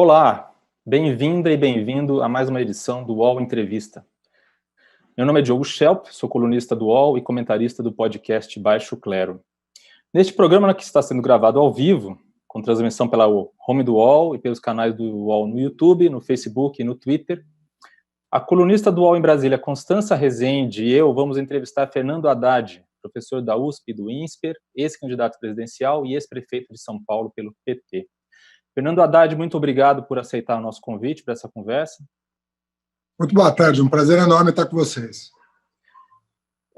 Olá, bem-vinda e bem-vindo a mais uma edição do UOL Entrevista. Meu nome é Diogo Schelp, sou colunista do UOL e comentarista do podcast Baixo Clero. Neste programa, que está sendo gravado ao vivo, com transmissão pela home do UOL e pelos canais do UOL no YouTube, no Facebook e no Twitter, a colunista do UOL em Brasília, Constança Rezende, e eu vamos entrevistar Fernando Haddad, professor da USP e do INSPER, ex-candidato presidencial e ex-prefeito de São Paulo pelo PT. Fernando Haddad, muito obrigado por aceitar o nosso convite para essa conversa. Muito boa tarde, um prazer enorme estar com vocês.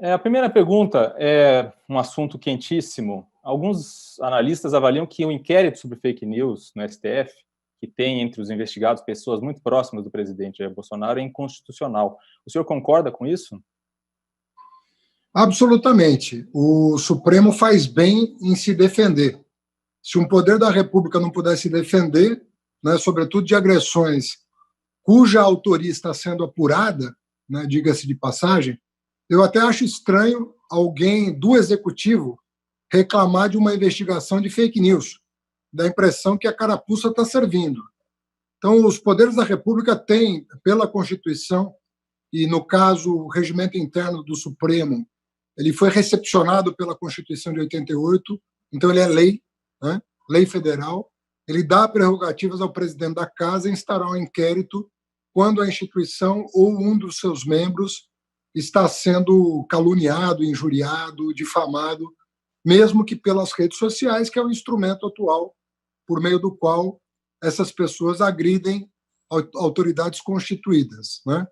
A primeira pergunta é um assunto quentíssimo. Alguns analistas avaliam que o inquérito sobre fake news no STF, que tem entre os investigados pessoas muito próximas do presidente Jair Bolsonaro, é inconstitucional. O senhor concorda com isso? Absolutamente. O Supremo faz bem em se defender. Se um poder da República não pudesse defender, né, sobretudo de agressões cuja autoria está sendo apurada, né, diga-se de passagem, eu até acho estranho alguém do Executivo reclamar de uma investigação de fake news, da impressão que a carapuça está servindo. Então, os poderes da República têm, pela Constituição, e no caso, o regimento interno do Supremo, ele foi recepcionado pela Constituição de 88, então ele é lei, né? Lei federal, ele dá prerrogativas ao presidente da Casa em instaurar um inquérito quando a instituição ou um dos seus membros está sendo caluniado, injuriado, difamado, mesmo que pelas redes sociais, que é o instrumento atual por meio do qual essas pessoas agridem autoridades constituídas, né?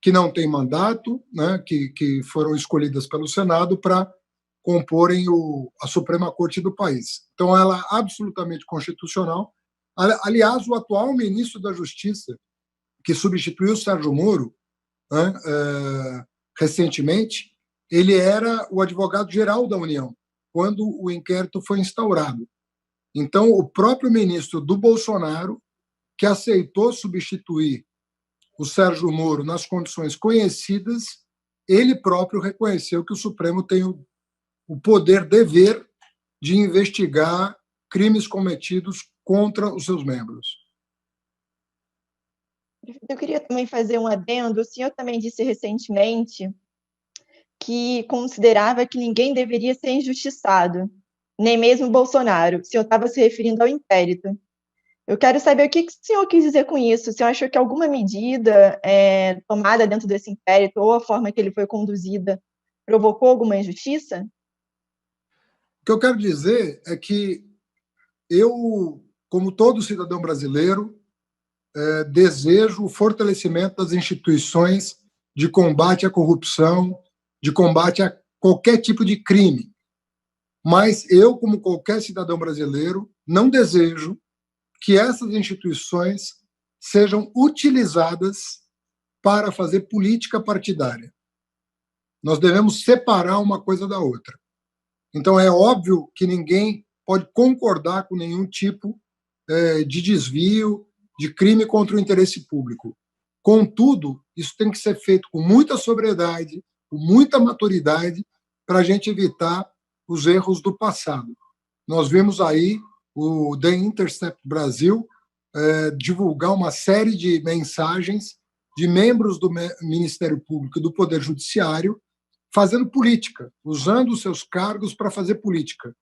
Que não têm mandato, né? que foram escolhidas pelo Senado para comporem a Suprema Corte do país. Então, ela é absolutamente constitucional. Aliás, o atual ministro da Justiça, que substituiu o Sérgio Moro, né, recentemente, ele era o advogado-geral da União, quando o inquérito foi instaurado. Então, o próprio ministro do Bolsonaro, que aceitou substituir o Sérgio Moro nas condições conhecidas, ele próprio reconheceu que o Supremo tem o poder-dever de investigar crimes cometidos contra os seus membros. Eu queria também fazer um adendo. O senhor também disse recentemente que considerava que ninguém deveria ser injustiçado, nem mesmo Bolsonaro. O senhor estava se referindo ao inquérito. Eu quero saber o que o senhor quis dizer com isso. O senhor achou que alguma medida tomada dentro desse inquérito ou a forma que ele foi conduzida provocou alguma injustiça? O que eu quero dizer é que eu, como todo cidadão brasileiro, desejo o fortalecimento das instituições de combate à corrupção, de combate a qualquer tipo de crime. Mas eu, como qualquer cidadão brasileiro, não desejo que essas instituições sejam utilizadas para fazer política partidária. Nós devemos separar uma coisa da outra. Então, é óbvio que ninguém pode concordar com nenhum tipo de desvio, de crime contra o interesse público. Contudo, isso tem que ser feito com muita sobriedade, com muita maturidade, para a gente evitar os erros do passado. Nós vimos aí o The Intercept Brasil divulgar uma série de mensagens de membros do Ministério Público e do Poder Judiciário fazendo política, usando os seus cargos para fazer política.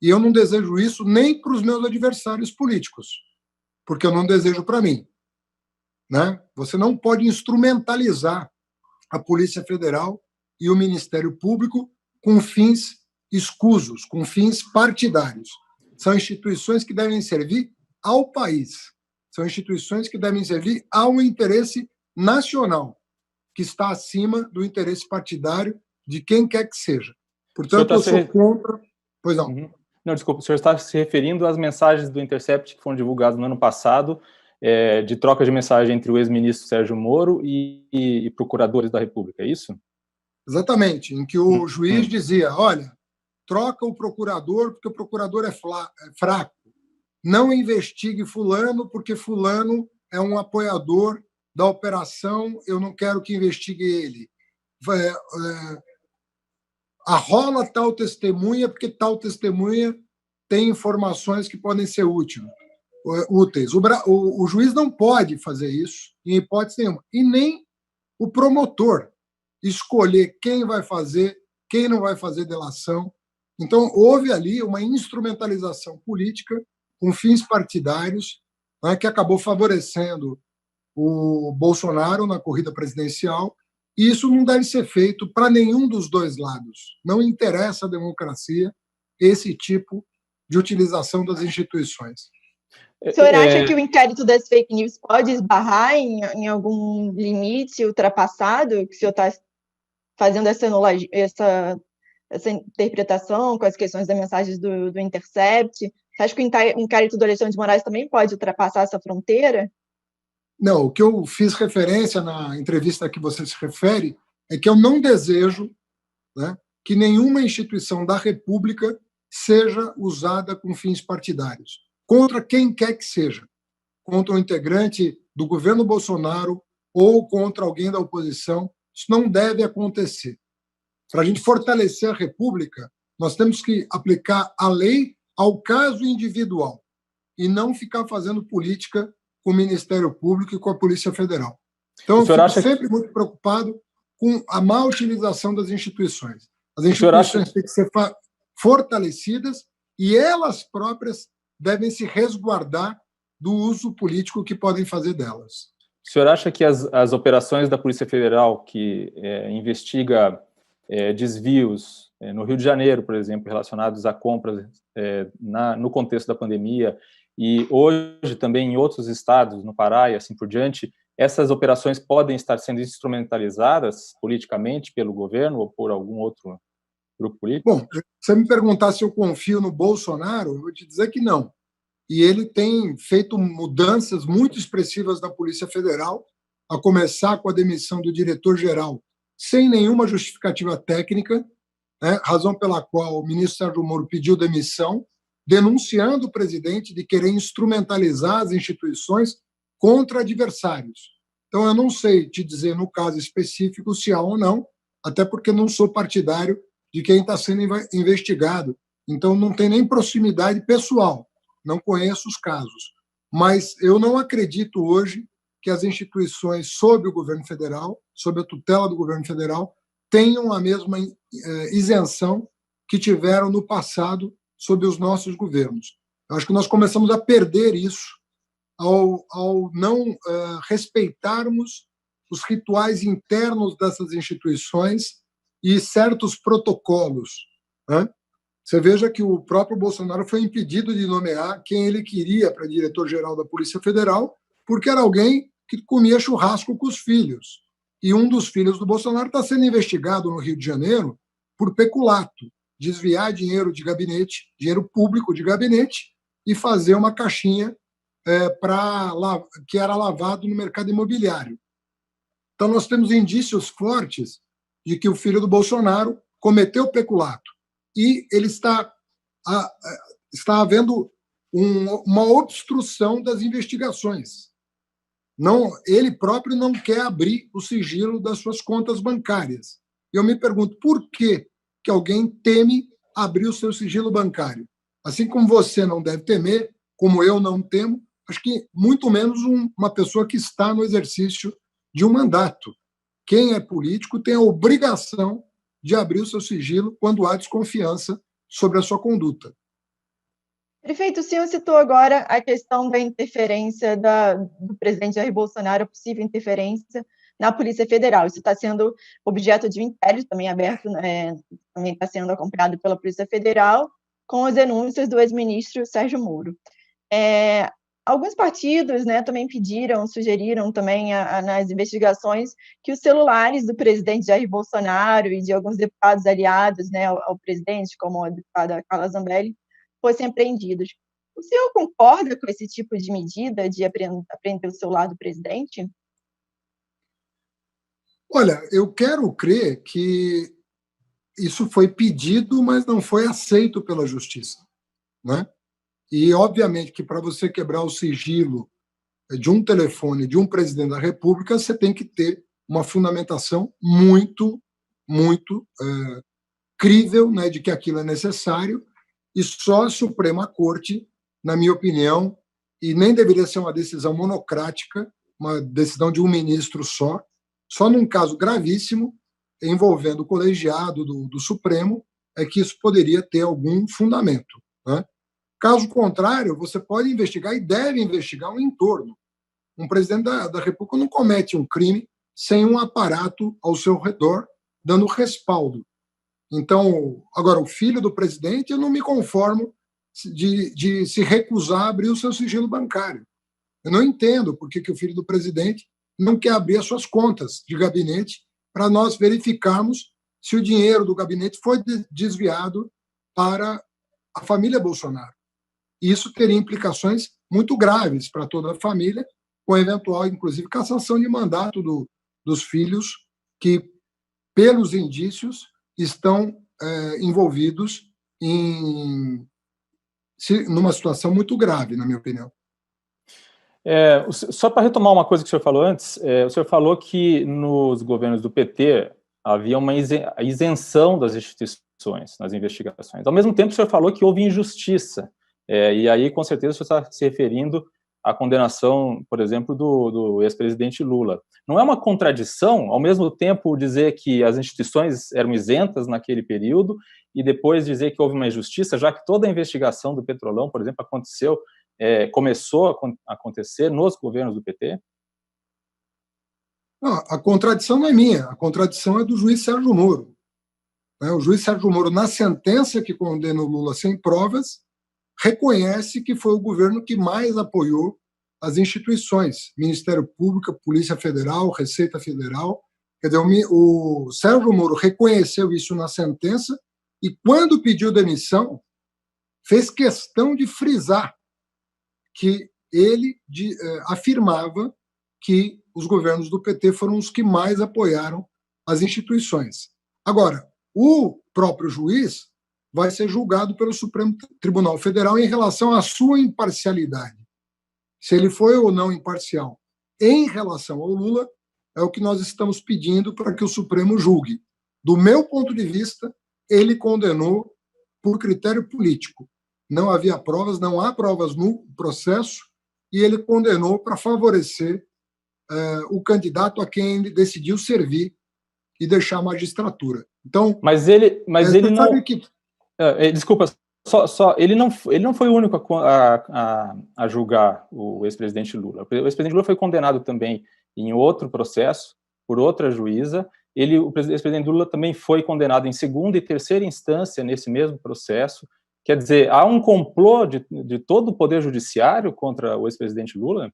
E eu não desejo isso nem para os meus adversários políticos, porque eu não desejo para mim, né? Você não pode instrumentalizar a Polícia Federal e o Ministério Público com fins escusos, com fins partidários. São instituições que devem servir ao país, são instituições que devem servir ao interesse nacional, que está acima do interesse partidário de quem quer que seja. Portanto, eu sou contra... Pois não. Não, desculpa, o senhor está se referindo às mensagens do Intercept que foram divulgadas no ano passado, de troca de mensagem entre o ex-ministro Sérgio Moro e procuradores da República, é isso? Exatamente, em que o juiz dizia, olha, troca o procurador porque o procurador é fraco, não investigue fulano porque fulano é um apoiador da operação, eu não quero que investigue ele. Arrola tal testemunha porque tal testemunha tem informações que podem ser úteis. úteis. O juiz não pode fazer isso, em hipótese nenhuma, e nem o promotor escolher quem vai fazer, quem não vai fazer delação. Então, houve ali uma instrumentalização política com fins partidários, né, que acabou favorecendo o Bolsonaro na corrida presidencial, e isso não deve ser feito para nenhum dos dois lados. Não interessa à democracia esse tipo de utilização das instituições. O senhor acha que o inquérito das fake news pode esbarrar em algum limite ultrapassado? Que o senhor está fazendo essa interpretação com as questões das mensagens do Intercept? Você acha que o inquérito do Alexandre de Moraes também pode ultrapassar essa fronteira? Não, o que eu fiz referência na entrevista a que você se refere é que eu não desejo, né, que nenhuma instituição da República seja usada com fins partidários, contra quem quer que seja, contra um integrante do governo Bolsonaro ou contra alguém da oposição. Isso não deve acontecer. Para a gente fortalecer a República, nós temos que aplicar a lei ao caso individual e não ficar fazendo política com o Ministério Público e com a Polícia Federal. Então, eu fico sempre muito preocupado com a má utilização das instituições. As instituições têm que ser fortalecidas e elas próprias devem se resguardar do uso político que podem fazer delas. O senhor acha que as operações da Polícia Federal, que investiga desvios no Rio de Janeiro, por exemplo, relacionados a compras no contexto da pandemia, e hoje também em outros estados, no Pará e assim por diante, essas operações podem estar sendo instrumentalizadas politicamente pelo governo ou por algum outro grupo político? Bom, se você me perguntar se eu confio no Bolsonaro, eu vou te dizer que não. E ele tem feito mudanças muito expressivas na Polícia Federal, a começar com a demissão do diretor-geral, sem nenhuma justificativa técnica, né, razão pela qual o ministro Sérgio Moro pediu demissão, denunciando o presidente de querer instrumentalizar as instituições contra adversários. Então, eu não sei te dizer, no caso específico, se há ou não, até porque não sou partidário de quem está sendo investigado. Então, não tem nem proximidade pessoal, não conheço os casos. Mas eu não acredito hoje que as instituições sob o governo federal, sob a tutela do governo federal, tenham a mesma isenção que tiveram no passado sob os nossos governos. Eu acho que nós começamos a perder isso ao não respeitarmos os rituais internos dessas instituições e certos protocolos, né? Você veja que o próprio Bolsonaro foi impedido de nomear quem ele queria para diretor-geral da Polícia Federal, porque era alguém que comia churrasco com os filhos. E um dos filhos do Bolsonaro está sendo investigado no Rio de Janeiro por peculato, desviar dinheiro de gabinete, dinheiro público de gabinete, e fazer uma caixinha que era lavado no mercado imobiliário. Então, nós temos indícios fortes de que o filho do Bolsonaro cometeu peculato. E ele está havendo uma obstrução das investigações. Ele próprio não quer abrir o sigilo das suas contas bancárias. E eu me pergunto, por que alguém teme abrir o seu sigilo bancário? Assim como você não deve temer, como eu não temo, acho que muito menos uma pessoa que está no exercício de um mandato. Quem é político tem a obrigação de abrir o seu sigilo quando há desconfiança sobre a sua conduta. Prefeito, o senhor citou agora a questão da interferência do presidente Jair Bolsonaro, a possível interferência na Polícia Federal. Isso está sendo objeto de um inquérito também aberto, né, também está sendo acompanhado pela Polícia Federal, com as denúncias do ex-ministro Sérgio Moro. Alguns partidos, né, também sugeriram também nas investigações que os celulares do presidente Jair Bolsonaro e de alguns deputados aliados, né, ao presidente, como a deputada Carla Zambelli, fossem apreendidos. O senhor concorda com esse tipo de medida de apreender o celular do presidente? Olha, eu quero crer que isso foi pedido, mas não foi aceito pela Justiça, né? E, obviamente, que para você quebrar o sigilo de um telefone de um presidente da República, você tem que ter uma fundamentação muito, muito crível, né, de que aquilo é necessário, e só a Suprema Corte, na minha opinião, e nem deveria ser uma decisão monocrática, uma decisão de um ministro só num caso gravíssimo, envolvendo o colegiado do Supremo, é que isso poderia ter algum fundamento, né? Caso contrário, você pode investigar e deve investigar o entorno. Um presidente da República não comete um crime sem um aparato ao seu redor dando respaldo. Então, agora, o filho do presidente, eu não me conformo de se recusar a abrir o seu sigilo bancário. Eu não entendo por que o filho do presidente não quer abrir as suas contas de gabinete para nós verificarmos se o dinheiro do gabinete foi desviado para a família Bolsonaro. E isso teria implicações muito graves para toda a família, com eventual, inclusive, cassação de mandato dos filhos que, pelos indícios, estão envolvidos numa situação muito grave, na minha opinião. Só para retomar uma coisa que o senhor falou antes, o senhor falou que nos governos do PT havia uma isenção das instituições nas investigações. Ao mesmo tempo, o senhor falou que houve injustiça. E aí, com certeza, o senhor está se referindo à condenação, por exemplo, do ex-presidente Lula. Não é uma contradição, ao mesmo tempo, dizer que as instituições eram isentas naquele período e depois dizer que houve uma injustiça, já que toda a investigação do Petrolão, por exemplo, começou a acontecer nos governos do PT? Não, a contradição não é minha, a contradição é do juiz Sérgio Moro. O juiz Sérgio Moro, na sentença que condena o Lula sem provas, reconhece que foi o governo que mais apoiou as instituições, Ministério Público, Polícia Federal, Receita Federal. Quer dizer, o Sérgio Moro reconheceu isso na sentença e, quando pediu demissão, fez questão de frisar que ele afirmava que os governos do PT foram os que mais apoiaram as instituições. Agora, o próprio juiz vai ser julgado pelo Supremo Tribunal Federal em relação à sua imparcialidade, se ele foi ou não imparcial. Em relação ao Lula, é o que nós estamos pedindo para que o Supremo julgue. Do meu ponto de vista, ele condenou por critério político. Não havia provas, não há provas no processo, e ele condenou para favorecer o candidato a quem ele decidiu servir e deixar a magistratura. Então, mas ele não... Que... Desculpa, ele não foi o único a julgar o ex-presidente Lula. O ex-presidente Lula foi condenado também em outro processo, por outra juíza. O ex-presidente Lula também foi condenado em segunda e terceira instância nesse mesmo processo. Quer dizer, há um complô de todo o poder judiciário contra o ex-presidente Lula?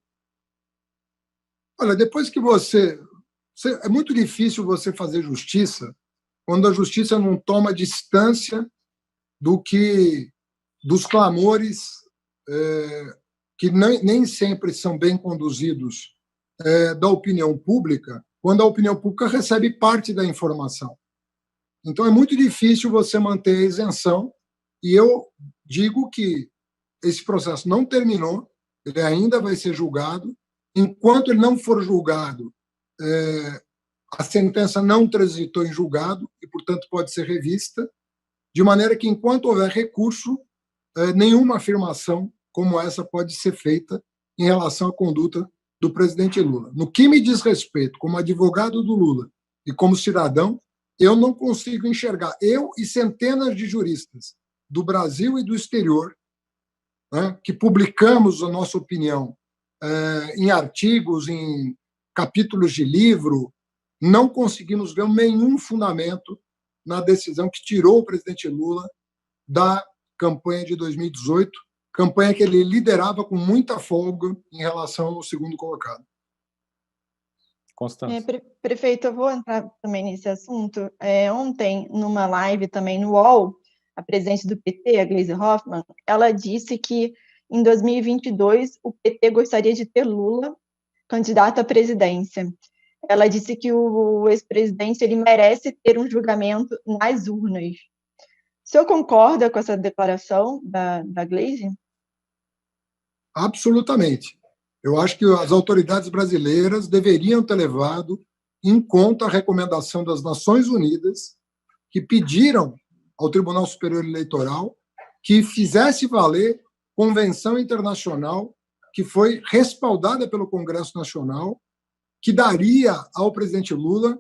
Olha, depois que é muito difícil você fazer justiça quando a justiça não toma distância dos clamores que nem sempre são bem conduzidos da opinião pública, quando a opinião pública recebe parte da informação. Então, é muito difícil você manter a isenção, e eu digo que esse processo não terminou, ele ainda vai ser julgado. Enquanto ele não for julgado, a sentença não transitou em julgado e, portanto, pode ser revista, de maneira que, enquanto houver recurso, nenhuma afirmação como essa pode ser feita em relação à conduta do presidente Lula. No que me diz respeito, como advogado do Lula e como cidadão, eu não consigo enxergar, eu e centenas de juristas do Brasil e do exterior, né, que publicamos a nossa opinião em artigos, em capítulos de livro, não conseguimos ver nenhum fundamento na decisão que tirou o presidente Lula da campanha de 2018, campanha que ele liderava com muita folga em relação ao segundo colocado. Constância. Prefeito, eu vou entrar também nesse assunto. Ontem, numa live também no UOL, a presidente do PT, a Gleisi Hoffmann, ela disse que em 2022 o PT gostaria de ter Lula candidato à presidência. Ela disse que o ex-presidente ele merece ter um julgamento nas urnas. O senhor concorda com essa declaração da Gleisi? Absolutamente. Eu acho que as autoridades brasileiras deveriam ter levado em conta a recomendação das Nações Unidas, que pediram ao Tribunal Superior Eleitoral que fizesse valer convenção internacional que foi respaldada pelo Congresso Nacional, que daria ao presidente Lula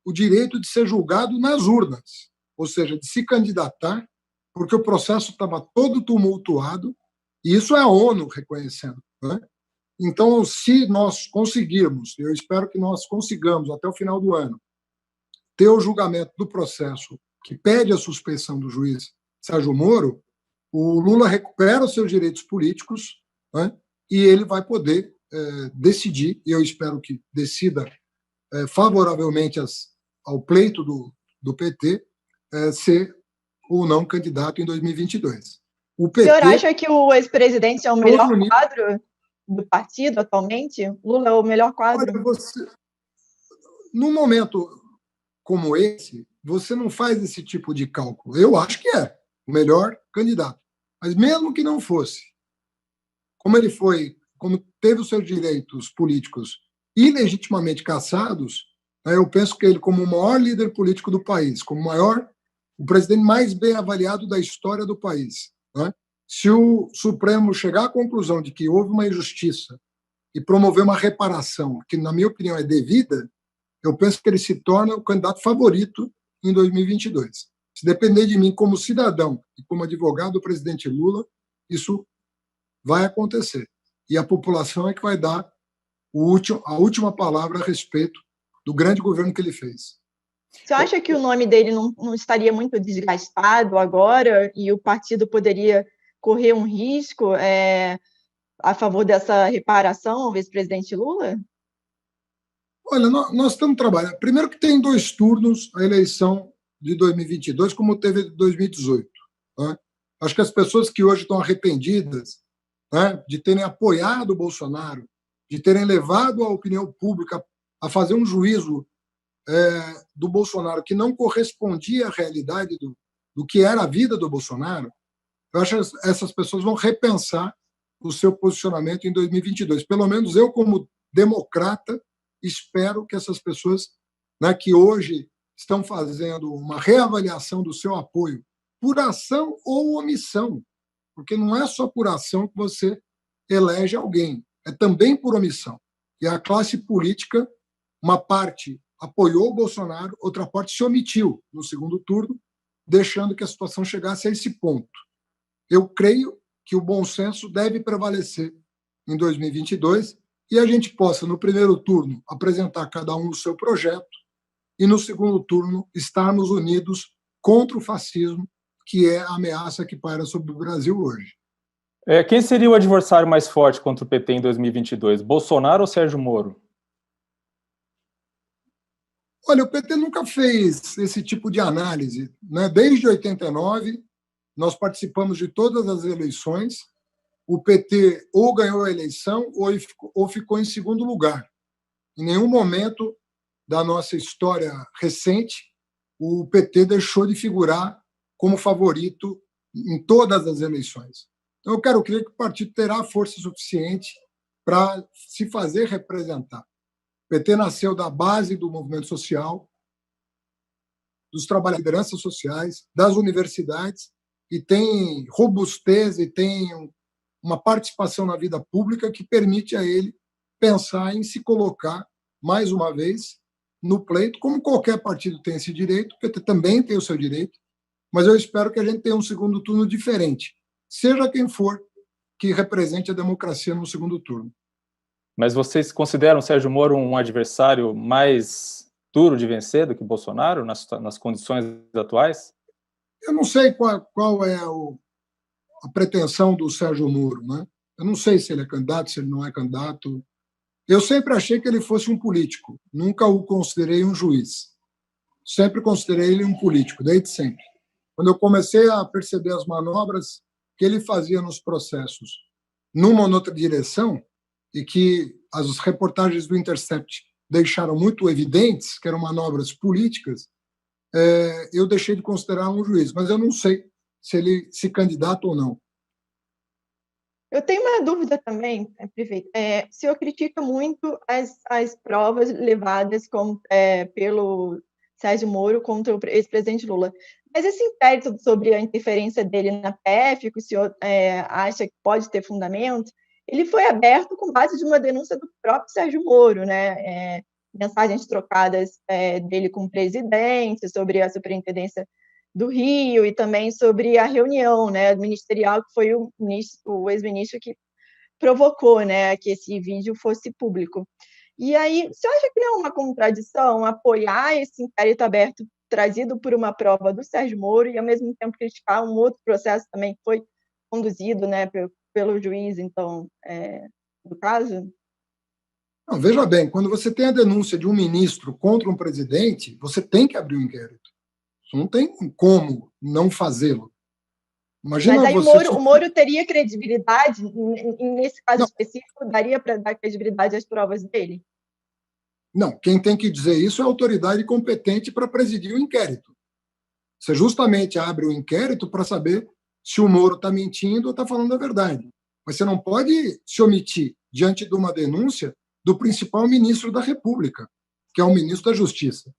o direito de ser julgado nas urnas, ou seja, de se candidatar, porque o processo estava todo tumultuado, e isso é a ONU reconhecendo, né? Então, se nós conseguirmos, eu espero que nós consigamos, até o final do ano, ter o julgamento do processo que pede a suspeição do juiz Sérgio Moro, o Lula recupera os seus direitos políticos, né? E ele vai poder decidir, e eu espero que decida favoravelmente ao pleito do PT, ser ou não candidato em 2022. O PT, o senhor acha que o ex-presidente é o melhor quadro do partido atualmente? Lula é o melhor quadro? Olha, num momento como esse, você não faz esse tipo de cálculo. Eu acho que é o melhor candidato. Mas mesmo que não fosse, como teve os seus direitos políticos ilegitimamente cassados, eu penso que ele, como o maior líder político do país, como o presidente mais bem avaliado da história do país, né? Se o Supremo chegar à conclusão de que houve uma injustiça e promover uma reparação, que, na minha opinião, é devida, eu penso que ele se torna o candidato favorito em 2022. Se depender de mim como cidadão e como advogado do presidente Lula, isso vai acontecer. E a população é que vai dar a última palavra a respeito do grande governo que ele fez. Você acha que o nome dele não estaria muito desgastado agora e o partido poderia correr um risco a favor dessa reparação ao ex-presidente Lula? Olha, nós estamos trabalhando. Primeiro que tem 2 turnos a eleição de 2022, como teve de 2018. Né? Acho que as pessoas que hoje estão arrependidas, né, de terem apoiado o Bolsonaro, de terem levado a opinião pública a fazer um juízo do Bolsonaro que não correspondia à realidade do que era a vida do Bolsonaro, eu acho que essas pessoas vão repensar o seu posicionamento em 2022. Pelo menos eu, como democrata, espero que essas pessoas, né, que hoje estão fazendo uma reavaliação do seu apoio, por ação ou omissão, porque não é só por ação que você elege alguém, é também por omissão. E a classe política, uma parte apoiou o Bolsonaro, outra parte se omitiu no segundo turno, deixando que a situação chegasse a esse ponto. Eu creio que o bom senso deve prevalecer em 2022 e a gente possa, no primeiro turno, apresentar cada um o seu projeto e, no segundo turno, estarmos unidos contra o fascismo, que é a ameaça que paira sobre o Brasil hoje. Quem seria o adversário mais forte contra o PT em 2022? Bolsonaro ou Sérgio Moro? Olha, o PT nunca fez esse tipo de análise, né? Desde 89, nós participamos de todas as eleições. O PT ou ganhou a eleição ou ficou em segundo lugar. Em nenhum momento da nossa história recente, o PT deixou de figurar como favorito em todas as eleições. Então, eu quero crer que o partido terá força suficiente para se fazer representar. O PT nasceu da base do movimento social, dos trabalhadores, lideranças sociais, das universidades, e tem robustez e tem uma participação na vida pública que permite a ele pensar em se colocar, mais uma vez, no pleito, como qualquer partido tem esse direito, o PT também tem o seu direito, mas eu espero que a gente tenha um segundo turno diferente, seja quem for que represente a democracia no segundo turno. Mas vocês consideram o Sérgio Moro um adversário mais duro de vencer do que o Bolsonaro, nas condições atuais? Eu não sei qual é a pretensão do Sérgio Moro, né? Eu não sei se ele é candidato, se ele não é candidato. Eu sempre achei que ele fosse um político, nunca o considerei um juiz. Sempre considerei ele um político, desde sempre. Quando eu comecei a perceber as manobras que ele fazia nos processos, numa ou noutra direção, e que as reportagens do Intercept deixaram muito evidentes que eram manobras políticas, eu deixei de considerar um juiz, mas eu não sei se ele se candidata ou não. Eu tenho uma dúvida também, prefeito. O senhor critica muito as provas levadas pelo Sérgio Moro contra o ex-presidente Lula. Mas esse inquérito sobre a interferência dele na PF, que o senhor acha que pode ter fundamento, ele foi aberto com base de uma denúncia do próprio Sérgio Moro, né? Mensagens trocadas dele com o presidente sobre a Superintendência do Rio e também sobre a reunião, né, ministerial, que foi o ex-ministro que provocou, né, que esse vídeo fosse público. E aí, você acha que não é uma contradição apoiar esse inquérito aberto trazido por uma prova do Sérgio Moro e, ao mesmo tempo, criticar um outro processo também que foi conduzido, né, pelo juiz, então, do caso? Não, veja bem, quando você tem a denúncia de um ministro contra um presidente, você tem que abrir um inquérito. Não tem como não fazê-lo. Imagina. Mas aí você... o Moro teria credibilidade, nesse caso específico, daria para dar credibilidade às provas dele? Não, quem tem que dizer isso é a autoridade competente para presidir o inquérito. Você justamente abre o inquérito para saber se o Moro está mentindo ou está falando a verdade. Mas você não pode se omitir diante de uma denúncia do principal ministro da República, que é o ministro da Justiça.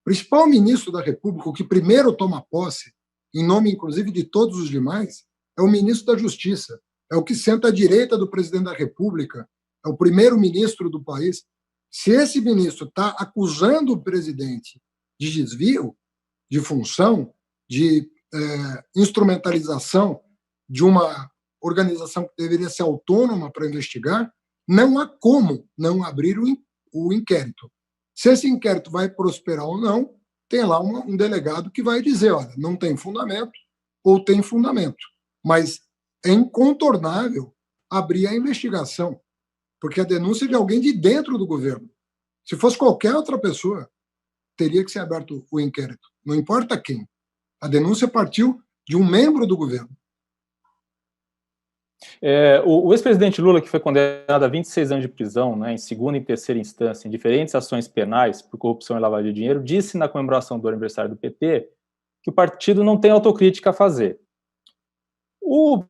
O principal ministro da República, o que primeiro toma posse, em nome, inclusive, de todos os demais, é o ministro da Justiça. É o que senta à direita do presidente da República, é o primeiro-ministro do país. Se esse ministro está acusando o presidente de desvio de função, de instrumentalização de uma organização que deveria ser autônoma para investigar, não há como não abrir o inquérito. Se esse inquérito vai prosperar ou não, tem lá um delegado que vai dizer, olha, não tem fundamento ou tem fundamento. Mas é incontornável abrir a investigação, porque a denúncia é de alguém de dentro do governo. Se fosse qualquer outra pessoa, teria que ser aberto o inquérito. Não importa quem. A denúncia partiu de um membro do governo. O ex-presidente Lula, que foi condenado a 26 anos de prisão, né, em segunda e terceira instância, em diferentes ações penais por corrupção e lavagem de dinheiro, disse na comemoração do aniversário do PT que o partido não tem autocrítica a fazer. O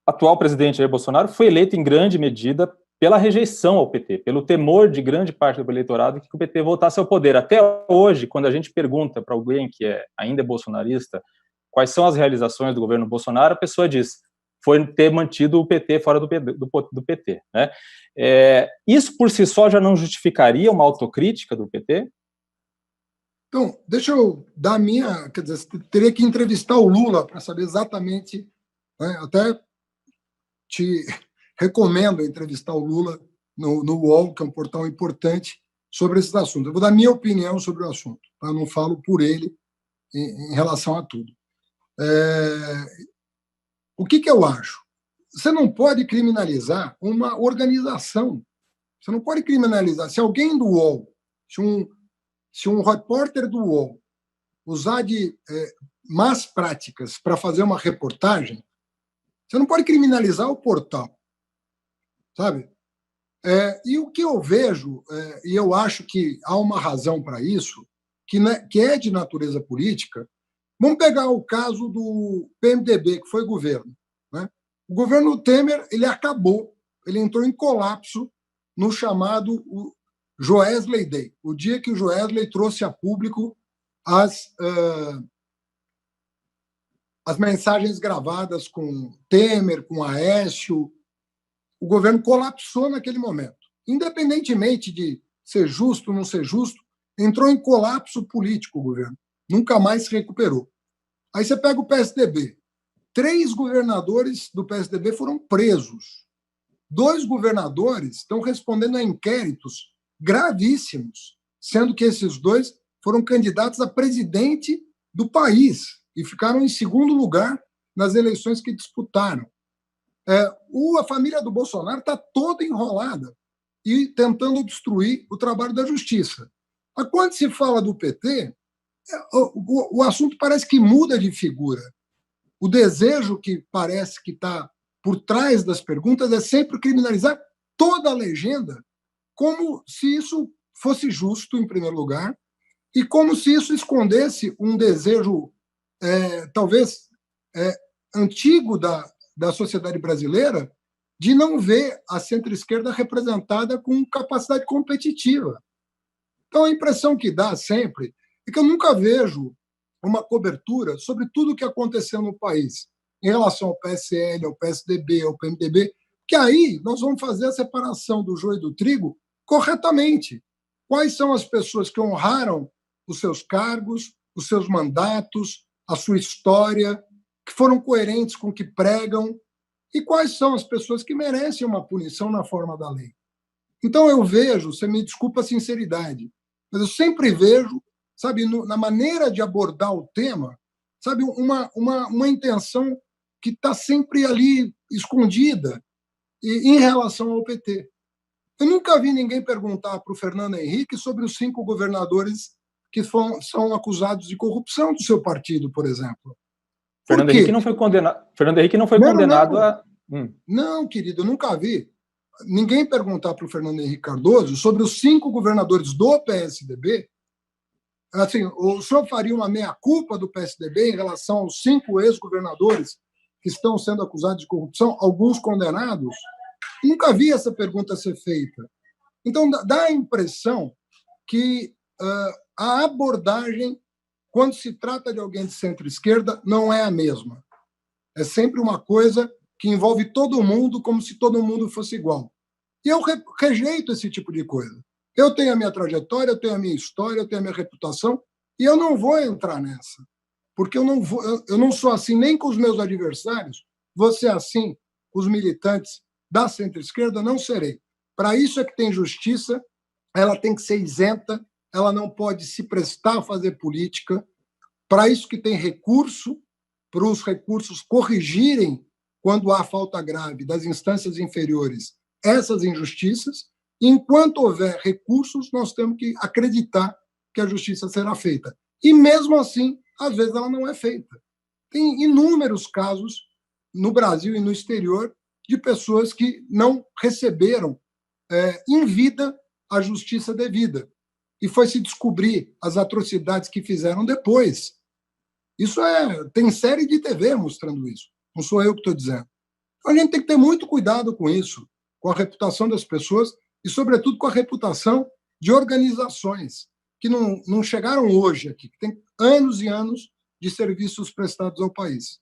atual presidente Jair Bolsonaro foi eleito em grande medida pela rejeição ao PT, pelo temor de grande parte do eleitorado que o PT voltasse ao poder. Até hoje, quando a gente pergunta para alguém que ainda é bolsonarista quais são as realizações do governo Bolsonaro, a pessoa diz foi ter mantido o PT fora do PT. Né? Isso por si só já não justificaria uma autocrítica do PT? Então, deixa eu dar a minha... Quer dizer, você teria que entrevistar o Lula para saber exatamente... Né? Até te recomendo entrevistar o Lula no UOL, que é um portal importante, sobre esses assuntos. Eu vou dar minha opinião sobre o assunto, tá? Não falo por ele em relação a tudo. O que eu acho? Você não pode criminalizar uma organização. Você não pode criminalizar. Se alguém do UOL, se um repórter do UOL usar de más práticas para fazer uma reportagem, você não pode criminalizar o portal. Sabe? E o que eu vejo, e eu acho que há uma razão para isso, que é de natureza política. Vamos pegar o caso do PMDB, que foi governo. Né? O governo Temer ele acabou, ele entrou em colapso no chamado Joesley Day, o dia que o Joesley trouxe a público as mensagens gravadas com Temer, com Aécio. O governo colapsou naquele momento. Independentemente de ser justo ou não ser justo, entrou em colapso político o governo. Nunca mais se recuperou. Aí você pega o PSDB. 3 governadores do PSDB foram presos. 2 governadores estão respondendo a inquéritos gravíssimos, sendo que esses 2 foram candidatos a presidente do país e ficaram em segundo lugar nas eleições que disputaram. A família do Bolsonaro está toda enrolada e tentando obstruir o trabalho da justiça. Mas quando se fala do PT, o assunto parece que muda de figura. O desejo que parece que está por trás das perguntas é sempre criminalizar toda a legenda, como se isso fosse justo, em primeiro lugar, e como se isso escondesse um desejo, talvez, antigo da sociedade brasileira, de não ver a centro-esquerda representada com capacidade competitiva. Então, a impressão que dá sempre é que eu nunca vejo uma cobertura sobre tudo o que aconteceu no país, em relação ao PSL, ao PSDB, ao PMDB, Que aí nós vamos fazer a separação do joio e do trigo corretamente. Quais são as pessoas que honraram os seus cargos, os seus mandatos, a sua história, que foram coerentes com o que pregam, e quais são as pessoas que merecem uma punição na forma da lei. Então eu vejo, você me desculpa a sinceridade, mas eu sempre vejo, sabe, na maneira de abordar o tema, sabe, uma intenção que está sempre ali escondida em relação ao PT. Eu nunca vi ninguém perguntar para o Fernando Henrique sobre os 5 governadores que são acusados de corrupção do seu partido, por exemplo. Fernando Henrique não foi condenado. Fernando Henrique não foi condenado a. Não, querido, eu nunca vi ninguém perguntar para o Fernando Henrique Cardoso sobre os 5 governadores do PSDB. Assim, o senhor faria uma meia-culpa do PSDB em relação aos 5 ex-governadores que estão sendo acusados de corrupção, alguns condenados? Nunca vi essa pergunta ser feita. Então, dá a impressão que a abordagem, quando se trata de alguém de centro-esquerda, não é a mesma. É sempre uma coisa que envolve todo mundo como se todo mundo fosse igual. E eu rejeito esse tipo de coisa. Eu tenho a minha trajetória, eu tenho a minha história, eu tenho a minha reputação, e eu não vou entrar nessa. Porque eu não sou assim nem com os meus adversários, vou ser assim com os militantes da centro-esquerda, não serei. Para isso é que tem justiça, ela tem que ser isenta, ela não pode se prestar a fazer política. Para isso que tem recurso, para os recursos corrigirem, quando há falta grave das instâncias inferiores, essas injustiças. Enquanto houver recursos, nós temos que acreditar que a justiça será feita. E, mesmo assim, às vezes ela não é feita. Tem inúmeros casos no Brasil e no exterior de pessoas que não receberam em vida a justiça devida. E foi se descobrir as atrocidades que fizeram depois. Isso tem série de TV mostrando isso. Não sou eu que estou dizendo. Então, a gente tem que ter muito cuidado com isso, com a reputação das pessoas e, sobretudo, com a reputação de organizações que não chegaram hoje aqui, que têm anos e anos de serviços prestados ao país.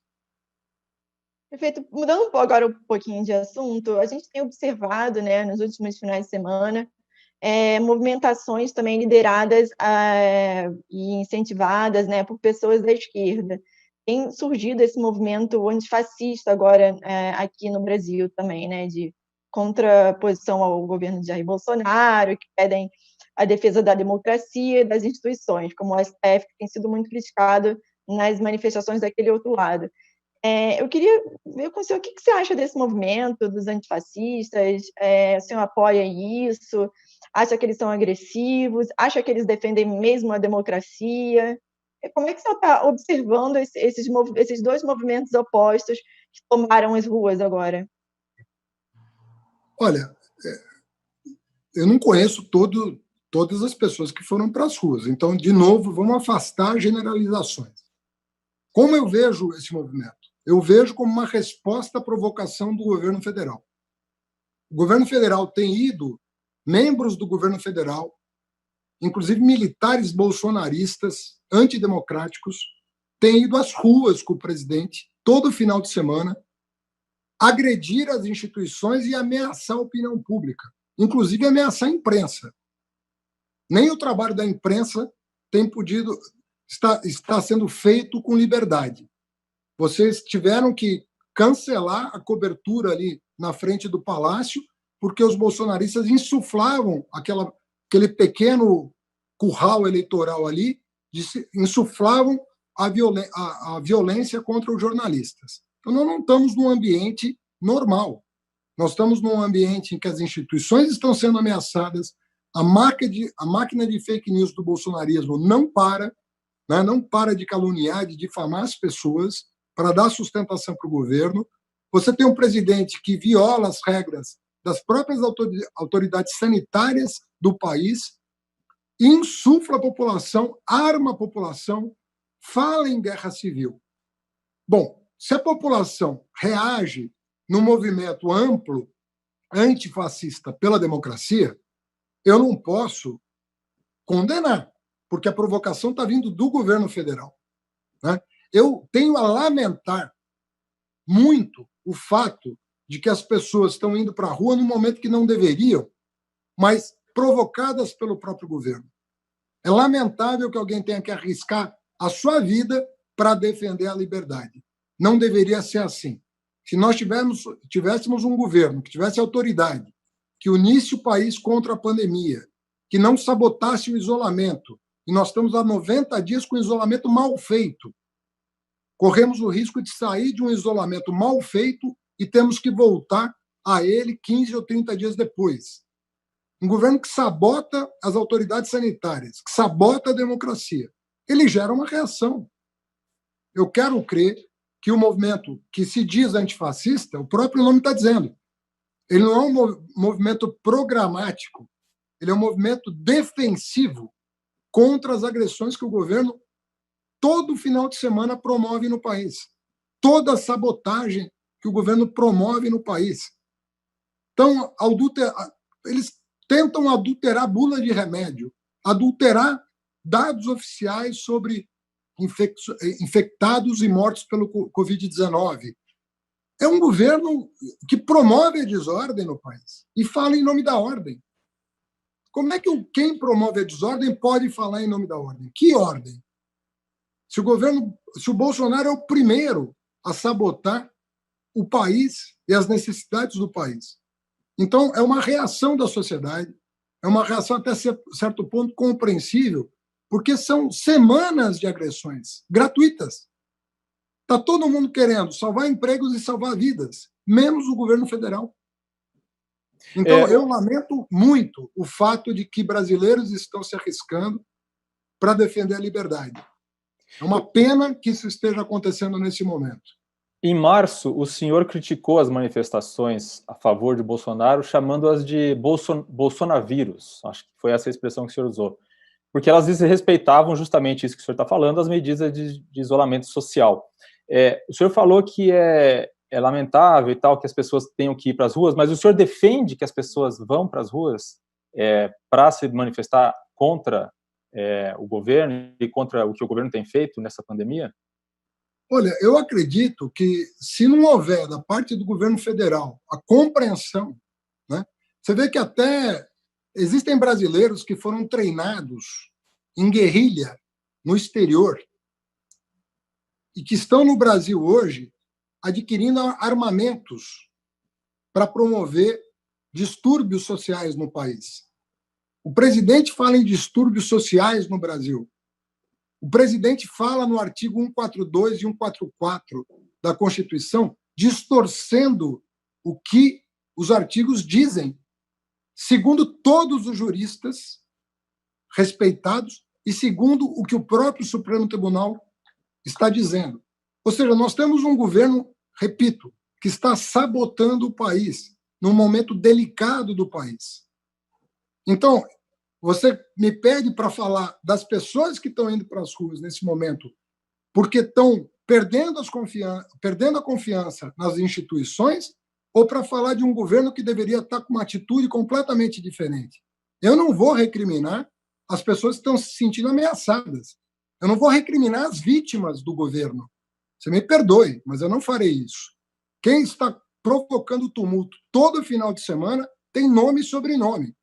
Perfeito. Mudando agora um pouquinho de assunto, a gente tem observado, né, nos últimos finais de semana, movimentações também lideradas e incentivadas, né, por pessoas da esquerda. Tem surgido esse movimento antifascista agora aqui no Brasil também, né, de contraposição ao governo de Jair Bolsonaro, que pedem a defesa da democracia e das instituições, como o STF, que tem sido muito criticado nas manifestações daquele outro lado. Eu queria ver com o senhor o que você acha desse movimento dos antifascistas. O senhor apoia isso? Acha que eles são agressivos? Acha que eles defendem mesmo a democracia? Como é que o senhor está observando esses 2 movimentos opostos que tomaram as ruas agora? Olha, eu não conheço todas as pessoas que foram para as ruas. Então, de novo, vamos afastar generalizações. Como eu vejo esse movimento? Eu vejo como uma resposta à provocação do governo federal. O governo federal tem ido, membros do governo federal, inclusive militares bolsonaristas, antidemocráticos, têm ido às ruas com o presidente todo final de semana, agredir as instituições e ameaçar a opinião pública, inclusive ameaçar a imprensa. Nem o trabalho da imprensa está sendo feito com liberdade. Vocês tiveram que cancelar a cobertura ali na frente do Palácio, porque os bolsonaristas insuflavam aquele pequeno curral eleitoral ali, insuflavam a violência contra os jornalistas. Então, nós não estamos num ambiente normal. Nós estamos num ambiente em que as instituições estão sendo ameaçadas, a máquina de fake news do bolsonarismo não para, né, não para de caluniar, de difamar as pessoas para dar sustentação para o governo. Você tem um presidente que viola as regras das próprias autoridades sanitárias do país, insufla a população, arma a população, fala em guerra civil. Bom, se a população reage num movimento amplo, antifascista pela democracia, eu não posso condenar, porque a provocação está vindo do governo federal, né? Eu tenho a lamentar muito o fato de que as pessoas estão indo para a rua no momento que não deveriam, mas provocadas pelo próprio governo. É lamentável que alguém tenha que arriscar a sua vida para defender a liberdade. Não deveria ser assim. Se nós tivéssemos um governo que tivesse autoridade, que unisse o país contra a pandemia, que não sabotasse o isolamento, e nós estamos há 90 dias com isolamento mal feito, corremos o risco de sair de um isolamento mal feito e temos que voltar a ele 15 ou 30 dias depois. Um governo que sabota as autoridades sanitárias, que sabota a democracia, ele gera uma reação. Eu quero crer que o movimento que se diz antifascista, o próprio nome está dizendo, ele não é um movimento programático, ele é um movimento defensivo contra as agressões que o governo todo final de semana promove no país, toda a sabotagem que o governo promove no país. Então, eles tentam adulterar bula de remédio, adulterar dados oficiais sobre infectados e mortos pelo Covid-19. É um governo que promove a desordem no país e fala em nome da ordem. Como é que quem promove a desordem pode falar em nome da ordem? Que ordem? Se o Bolsonaro é o primeiro a sabotar o país e as necessidades do país. Então, é uma reação da sociedade, é uma reação até certo ponto compreensível, porque são semanas de agressões gratuitas. Está todo mundo querendo salvar empregos e salvar vidas, menos o governo federal. Então, eu lamento muito o fato de que brasileiros estão se arriscando para defender a liberdade. É uma pena que isso esteja acontecendo nesse momento. Em março, o senhor criticou as manifestações a favor de Bolsonaro, chamando-as de bolsonavírus. Acho que foi essa a expressão que o senhor usou. Porque elas desrespeitavam justamente isso que o senhor está falando, as medidas de isolamento social. O senhor falou que é lamentável e tal que as pessoas tenham que ir para as ruas, mas o senhor defende que as pessoas vão para as ruas para se manifestar contra o governo e contra o que o governo tem feito nessa pandemia? Olha, eu acredito que se não houver da parte do governo federal a compreensão, né, você vê que até existem brasileiros que foram treinados em guerrilha no exterior e que estão no Brasil hoje adquirindo armamentos para promover distúrbios sociais no país. O presidente fala em distúrbios sociais no Brasil. O presidente fala no artigo 142 e 144 da Constituição, distorcendo o que os artigos dizem, segundo todos os juristas respeitados e segundo o que o próprio Supremo Tribunal está dizendo. Ou seja, nós temos um governo, repito, que está sabotando o país num momento delicado do país. Então, você me pede para falar das pessoas que estão indo para as ruas nesse momento porque estão perdendo a confiança nas instituições ou para falar de um governo que deveria estar com uma atitude completamente diferente. Eu não vou recriminar as pessoas que estão se sentindo ameaçadas. Eu não vou recriminar as vítimas do governo. Você me perdoe, mas eu não farei isso. Quem está provocando tumulto todo final de semana tem nome e sobrenome.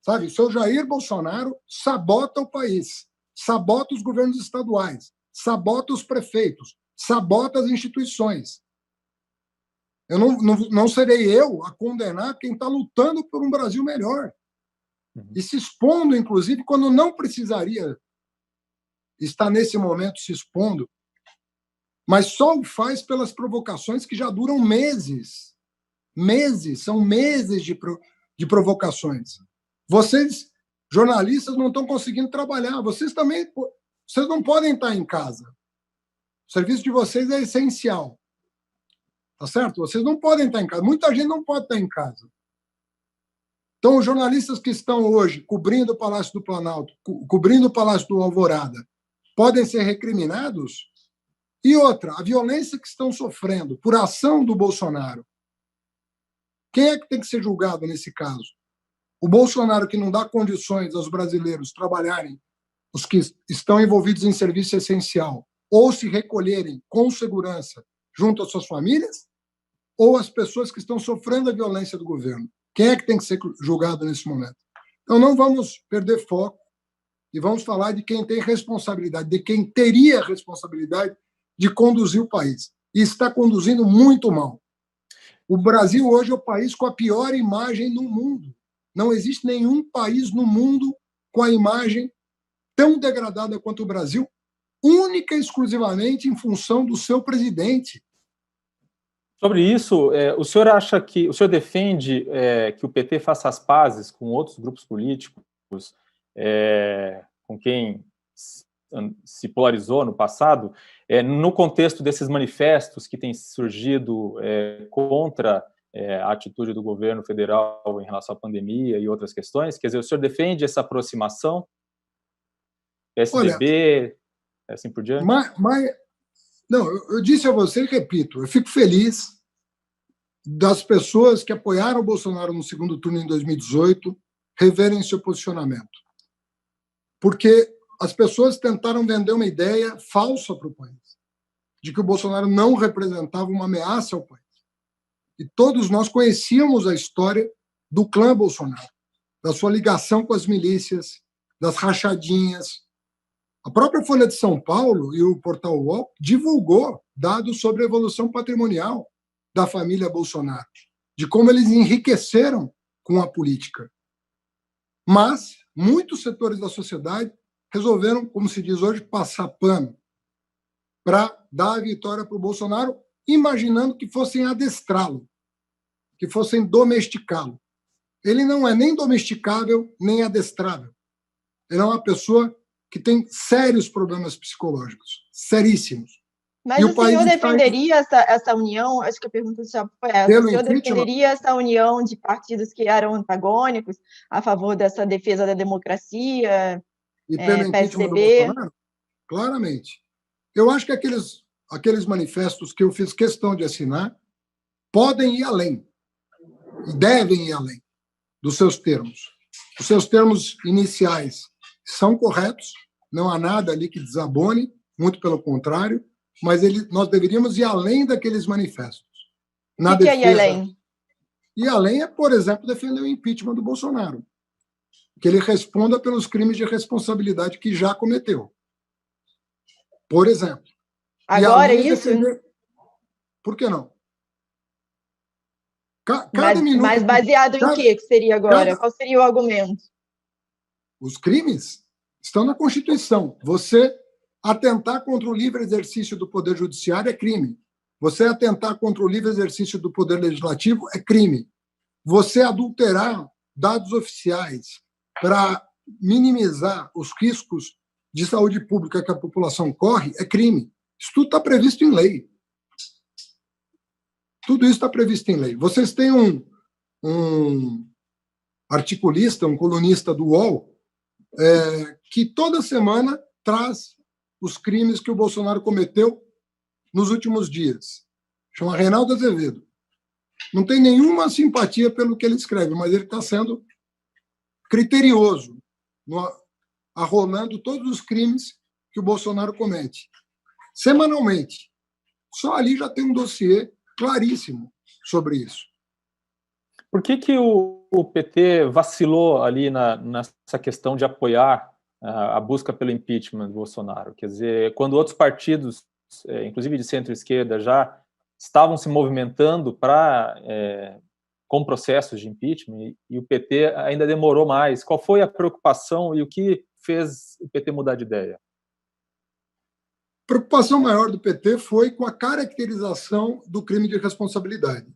Sabe, o seu Jair Bolsonaro sabota o país, sabota os governos estaduais, sabota os prefeitos, sabota as instituições. Eu não serei eu a condenar quem está lutando por um Brasil melhor. E se expondo, inclusive, quando não precisaria estar nesse momento se expondo, mas só o faz pelas provocações que já duram meses. Meses, são meses de provocações. Vocês, jornalistas, não estão conseguindo trabalhar. Vocês não podem estar em casa. O serviço de vocês é essencial. Tá certo? Vocês não podem estar em casa. Muita gente não pode estar em casa. Então, os jornalistas que estão hoje cobrindo o Palácio do Planalto, cobrindo o Palácio do Alvorada, podem ser recriminados? E outra, a violência que estão sofrendo por ação do Bolsonaro. Quem é que tem que ser julgado nesse caso? O Bolsonaro, que não dá condições aos brasileiros trabalharem, os que estão envolvidos em serviço essencial, ou se recolherem com segurança junto às suas famílias? ou as pessoas que estão sofrendo a violência do governo? Quem é que tem que ser julgado nesse momento? Então, não vamos perder foco e vamos falar de quem tem responsabilidade, de quem teria responsabilidade de conduzir o país. E está conduzindo muito mal. O Brasil hoje é o país com a pior imagem no mundo. Não existe nenhum país no mundo com a imagem tão degradada quanto o Brasil, única e exclusivamente em função do seu presidente. Sobre isso, o senhor acha que o senhor defende que o PT faça as pazes com outros grupos políticos, com quem se polarizou no passado, no contexto desses manifestos que têm surgido contra a atitude do governo federal em relação à pandemia e outras questões? Quer dizer, o senhor defende essa aproximação? PSDB, assim por diante? Não, eu disse a você e repito, eu fico feliz das pessoas que apoiaram o Bolsonaro no segundo turno em 2018 reverem seu posicionamento. Porque as pessoas tentaram vender uma ideia falsa para o país, de que o Bolsonaro não representava uma ameaça ao país. E todos nós conhecíamos a história do clã Bolsonaro, da sua ligação com as milícias, das rachadinhas. A própria Folha de São Paulo e o portal UOL divulgou dados sobre a evolução patrimonial da família Bolsonaro, de como eles enriqueceram com a política. Mas muitos setores da sociedade resolveram, como se diz hoje, passar pano para dar a vitória para o Bolsonaro, imaginando que fossem adestrá-lo, que fossem domesticá-lo. Ele não é nem domesticável, nem adestrável. Ele é uma pessoa que tem sérios problemas psicológicos, seríssimos. Mas o senhor defenderia essa união? Acho que a pergunta já foi essa. O senhor defenderia essa união de partidos que eram antagônicos a favor dessa defesa da democracia, e pelo impeachment do Bolsonaro? Claramente. Eu acho que aqueles manifestos que eu fiz questão de assinar podem ir além, e devem ir além dos seus termos. Os seus termos iniciais são corretos, não há nada ali que desabone, muito pelo contrário, mas nós deveríamos ir além daqueles manifestos. O que é ir além? Ir além é, por exemplo, defender o impeachment do Bolsonaro, que ele responda pelos crimes de responsabilidade que já cometeu. Por exemplo. Agora isso? Por que não? Mas baseado em quê que seria agora? Qual seria o argumento? Os crimes estão na Constituição. Você atentar contra o livre exercício do Poder Judiciário é crime. Você atentar contra o livre exercício do Poder Legislativo é crime. Você adulterar dados oficiais para minimizar os riscos de saúde pública que a população corre é crime. Isso tudo está previsto em lei. Tudo isso está previsto em lei. Vocês têm um articulista, um colunista do UOL, que toda semana traz os crimes que o Bolsonaro cometeu nos últimos dias. Chama Reinaldo Azevedo. Não tem nenhuma simpatia pelo que ele escreve, mas ele está sendo criterioso, arrolando todos os crimes que o Bolsonaro comete. Semanalmente. Só ali já tem um dossiê claríssimo sobre isso. Por que o PT vacilou ali nessa questão de apoiar a busca pelo impeachment do Bolsonaro? Quer dizer, quando outros partidos, inclusive de centro-esquerda, já estavam se movimentando com processos de impeachment, e o PT ainda demorou mais. Qual foi a preocupação e o que fez o PT mudar de ideia? A preocupação maior do PT foi com a caracterização do crime de responsabilidade.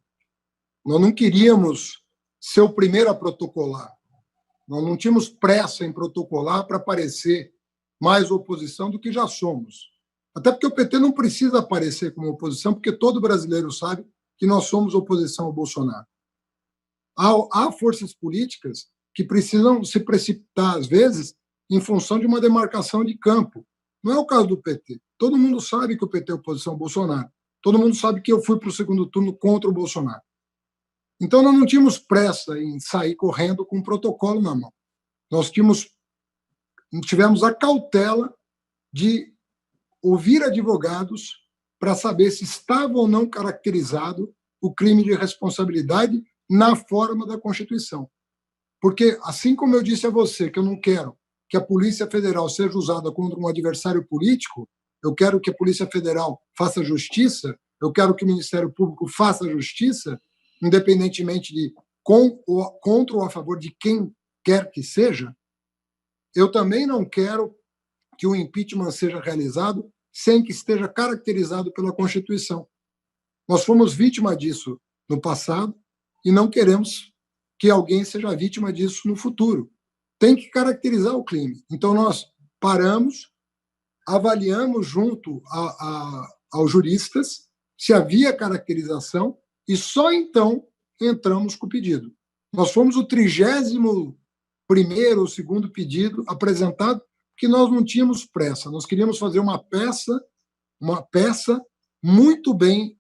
Nós não queríamos ser o primeiro a protocolar. Nós não tínhamos pressa em protocolar para parecer mais oposição do que já somos. Até porque o PT não precisa aparecer como oposição, porque todo brasileiro sabe que nós somos oposição ao Bolsonaro. Há forças políticas que precisam se precipitar, às vezes, em função de uma demarcação de campo. Não é o caso do PT. Todo mundo sabe que o PT é oposição ao Bolsonaro. Todo mundo sabe que eu fui para o segundo turno contra o Bolsonaro. Então, nós não tínhamos pressa em sair correndo com um protocolo na mão. Nós tivemos a cautela de ouvir advogados para saber se estava ou não caracterizado o crime de responsabilidade na forma da Constituição. Porque, assim como eu disse a você que eu não quero que a Polícia Federal seja usada contra um adversário político, eu quero que a Polícia Federal faça justiça, eu quero que o Ministério Público faça justiça, independentemente de contra ou a favor de quem quer que seja, eu também não quero que o impeachment seja realizado sem que esteja caracterizado pela Constituição. Nós fomos vítima disso no passado e não queremos que alguém seja vítima disso no futuro. Tem que caracterizar o crime. Então, nós paramos, avaliamos junto aos juristas se havia caracterização e só então entramos com o pedido. Nós fomos o 31º ou segundo pedido apresentado, que nós não tínhamos pressa. Nós queríamos fazer uma peça muito bem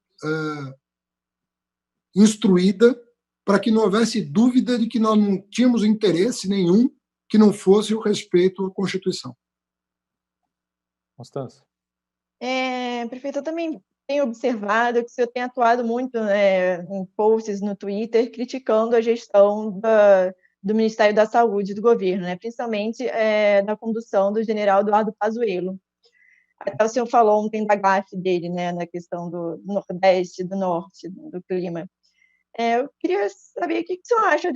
instruída, para que não houvesse dúvida de que nós não tínhamos interesse nenhum que não fosse o respeito à Constituição. Constância. Prefeito, eu também tenho observado que o senhor tem atuado muito em posts no Twitter criticando a gestão do Ministério da Saúde do governo, né? Principalmente da condução do general Eduardo Pazuello. Até o senhor falou ontem da gafe dele, né, na questão do Nordeste, do Norte, do clima. Eu queria saber o que o senhor acha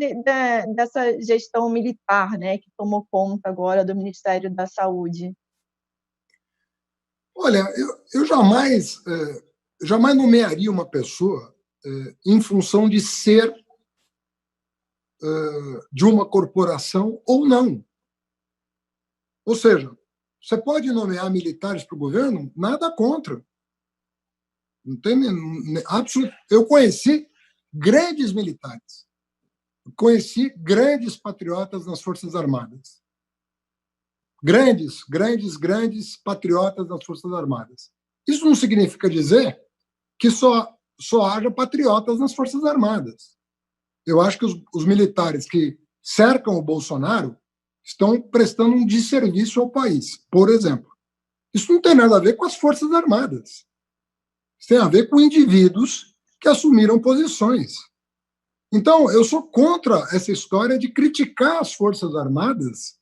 dessa gestão militar, né, que tomou conta agora do Ministério da Saúde. Olha, eu jamais nomearia uma pessoa em função de ser de uma corporação ou não. Ou seja, você pode nomear militares para o governo, nada contra. Não tem absoluto. Eu conheci grandes militares, conheci grandes patriotas nas Forças Armadas. Grandes patriotas das Forças Armadas. Isso não significa dizer que só haja patriotas nas Forças Armadas. Eu acho que os militares que cercam o Bolsonaro estão prestando um desserviço ao país, por exemplo. Isso não tem nada a ver com as Forças Armadas. Isso tem a ver com indivíduos que assumiram posições. Então, eu sou contra essa história de criticar as Forças Armadas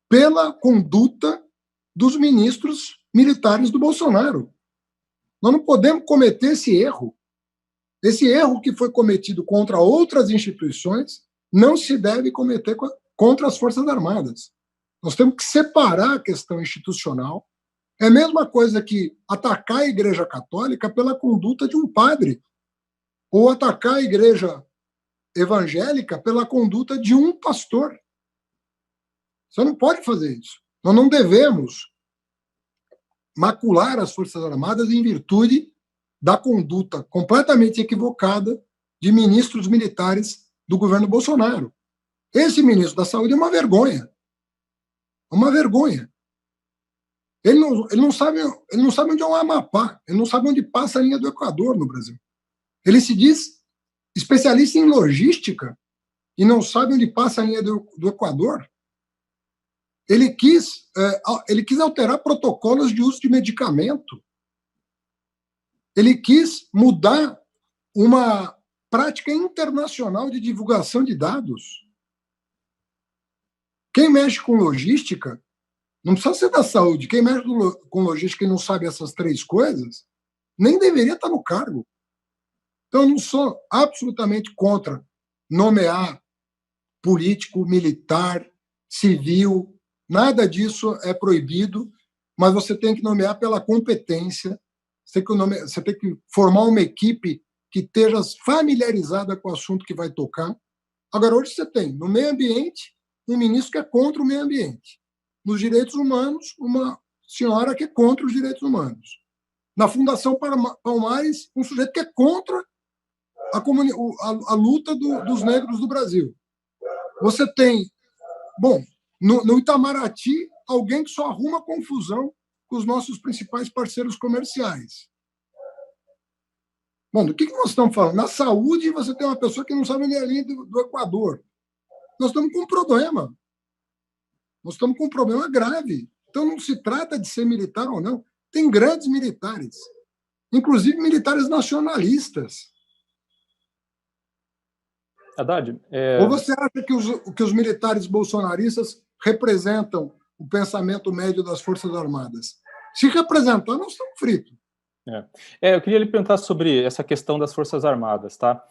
pela conduta dos ministros militares do Bolsonaro. Nós não podemos cometer esse erro. Esse erro que foi cometido contra outras instituições não se deve cometer contra as Forças Armadas. Nós temos que separar a questão institucional. É a mesma coisa que atacar a Igreja Católica pela conduta de um padre, ou atacar a Igreja Evangélica pela conduta de um pastor. Você não pode fazer isso. Nós não devemos macular as Forças Armadas em virtude da conduta completamente equivocada de ministros militares do governo Bolsonaro. Esse ministro da Saúde é uma vergonha. Uma vergonha. Ele não sabe onde é o Amapá, ele não sabe onde passa a linha do Equador no Brasil. Ele se diz especialista em logística e não sabe onde passa a linha do Equador. Ele quis alterar protocolos de uso de medicamento. Ele quis mudar uma prática internacional de divulgação de dados. Quem mexe com logística, não precisa ser da saúde, quem mexe com logística e não sabe essas três coisas, nem deveria estar no cargo. Então, eu não sou absolutamente contra nomear político, militar, civil, nada disso é proibido, mas você tem que nomear pela competência, você tem que formar uma equipe que esteja familiarizada com o assunto que vai tocar. Agora, hoje você tem, no meio ambiente, um ministro que é contra o meio ambiente. Nos direitos humanos, uma senhora que é contra os direitos humanos. Na Fundação Palmares, um sujeito que é contra a luta dos negros do Brasil. Você tem, no Itamaraty, alguém que só arruma confusão com os nossos principais parceiros comerciais. Bom, do que nós estamos falando? Na saúde, você tem uma pessoa que não sabe nem a linha do Equador. Nós estamos com um problema. Nós estamos com um problema grave. Então, não se trata de ser militar ou não. Tem grandes militares, inclusive militares nacionalistas, Haddad, Ou você acha que os militares bolsonaristas representam o pensamento médio das Forças Armadas? Se representar, nós estamos fritos. Eu queria lhe perguntar sobre essa questão das Forças Armadas, tá?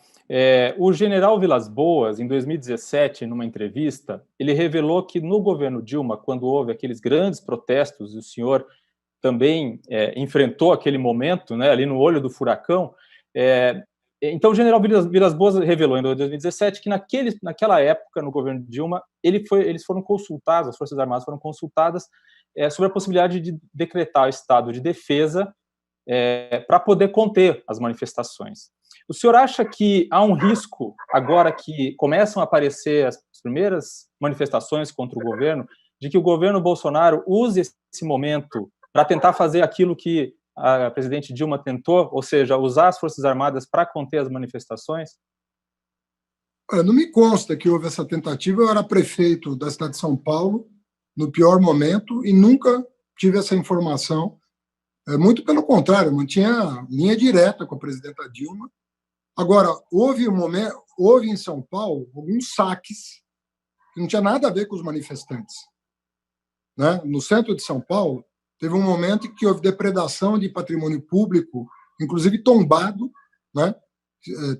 O general Vilas Boas, em 2017, numa entrevista, ele revelou que no governo Dilma, quando houve aqueles grandes protestos, e o senhor também enfrentou aquele momento, né, ali no olho do furacão, então o general Vilas Boas revelou em 2017 que naquela época, no governo Dilma, eles foram consultados, as Forças Armadas foram consultadas sobre a possibilidade de decretar o estado de defesa para poder conter as manifestações. O senhor acha que há um risco, agora que começam a aparecer as primeiras manifestações contra o governo, de que o governo Bolsonaro use esse momento para tentar fazer aquilo que a presidente Dilma tentou, ou seja, usar as Forças Armadas para conter as manifestações? Não me consta que houve essa tentativa. Eu era prefeito da cidade de São Paulo, no pior momento, e nunca tive essa informação. Muito pelo contrário, mantinha linha direta com a presidenta Dilma. Agora, houve em São Paulo alguns saques que não tinha nada a ver com os manifestantes. Né? No centro de São Paulo, teve um momento em que houve depredação de patrimônio público, inclusive tombado, né?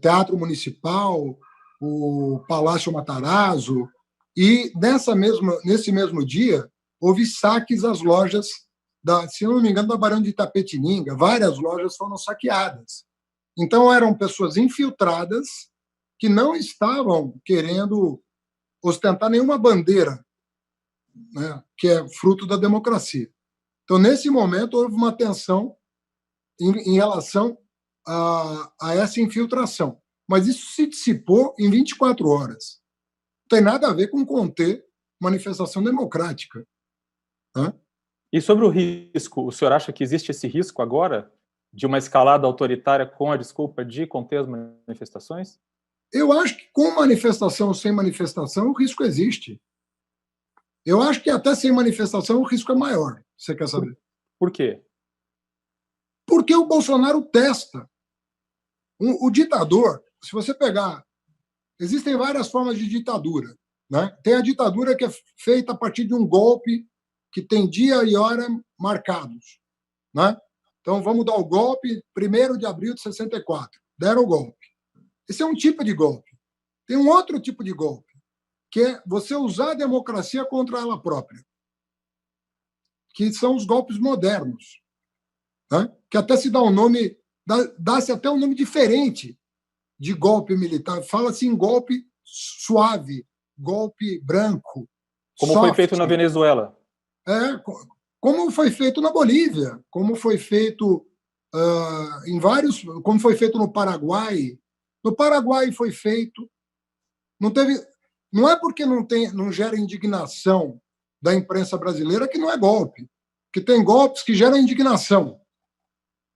Teatro Municipal, o Palácio Matarazzo, e nesse mesmo dia houve saques às lojas, se não me engano, da Barão de Itapetininga. Várias lojas foram saqueadas. Então, eram pessoas infiltradas que não estavam querendo ostentar nenhuma bandeira, né, que é fruto da democracia. Então, nesse momento, houve uma tensão em relação a essa infiltração. Mas isso se dissipou em 24 horas. Não tem nada a ver com conter manifestação democrática. Né? E sobre o risco, o senhor acha que existe esse risco agora de uma escalada autoritária com a desculpa de conter as manifestações? Eu acho que com manifestação ou sem manifestação, o risco existe. Eu acho que até sem manifestação o risco é maior. Você quer saber? Por quê? Porque o Bolsonaro testa. O ditador, se você pegar... Existem várias formas de ditadura. Né? Tem a ditadura que é feita a partir de um golpe que tem dia e hora marcados. Né? Então, vamos dar o golpe 1º de abril de 64. Deram o golpe. Esse é um tipo de golpe. Tem um outro tipo de golpe, que é você usar a democracia contra ela própria, que são os golpes modernos, né? Que até se dá um nome, dá-se até um nome diferente de golpe militar. Fala-se em golpe suave, golpe branco. Como soft. Foi feito na Venezuela. Como foi feito na Bolívia, como foi feito como foi feito no Paraguai. No Paraguai foi feito. Não é porque não gera indignação da imprensa brasileira que não é golpe. Porque tem golpes que geram indignação.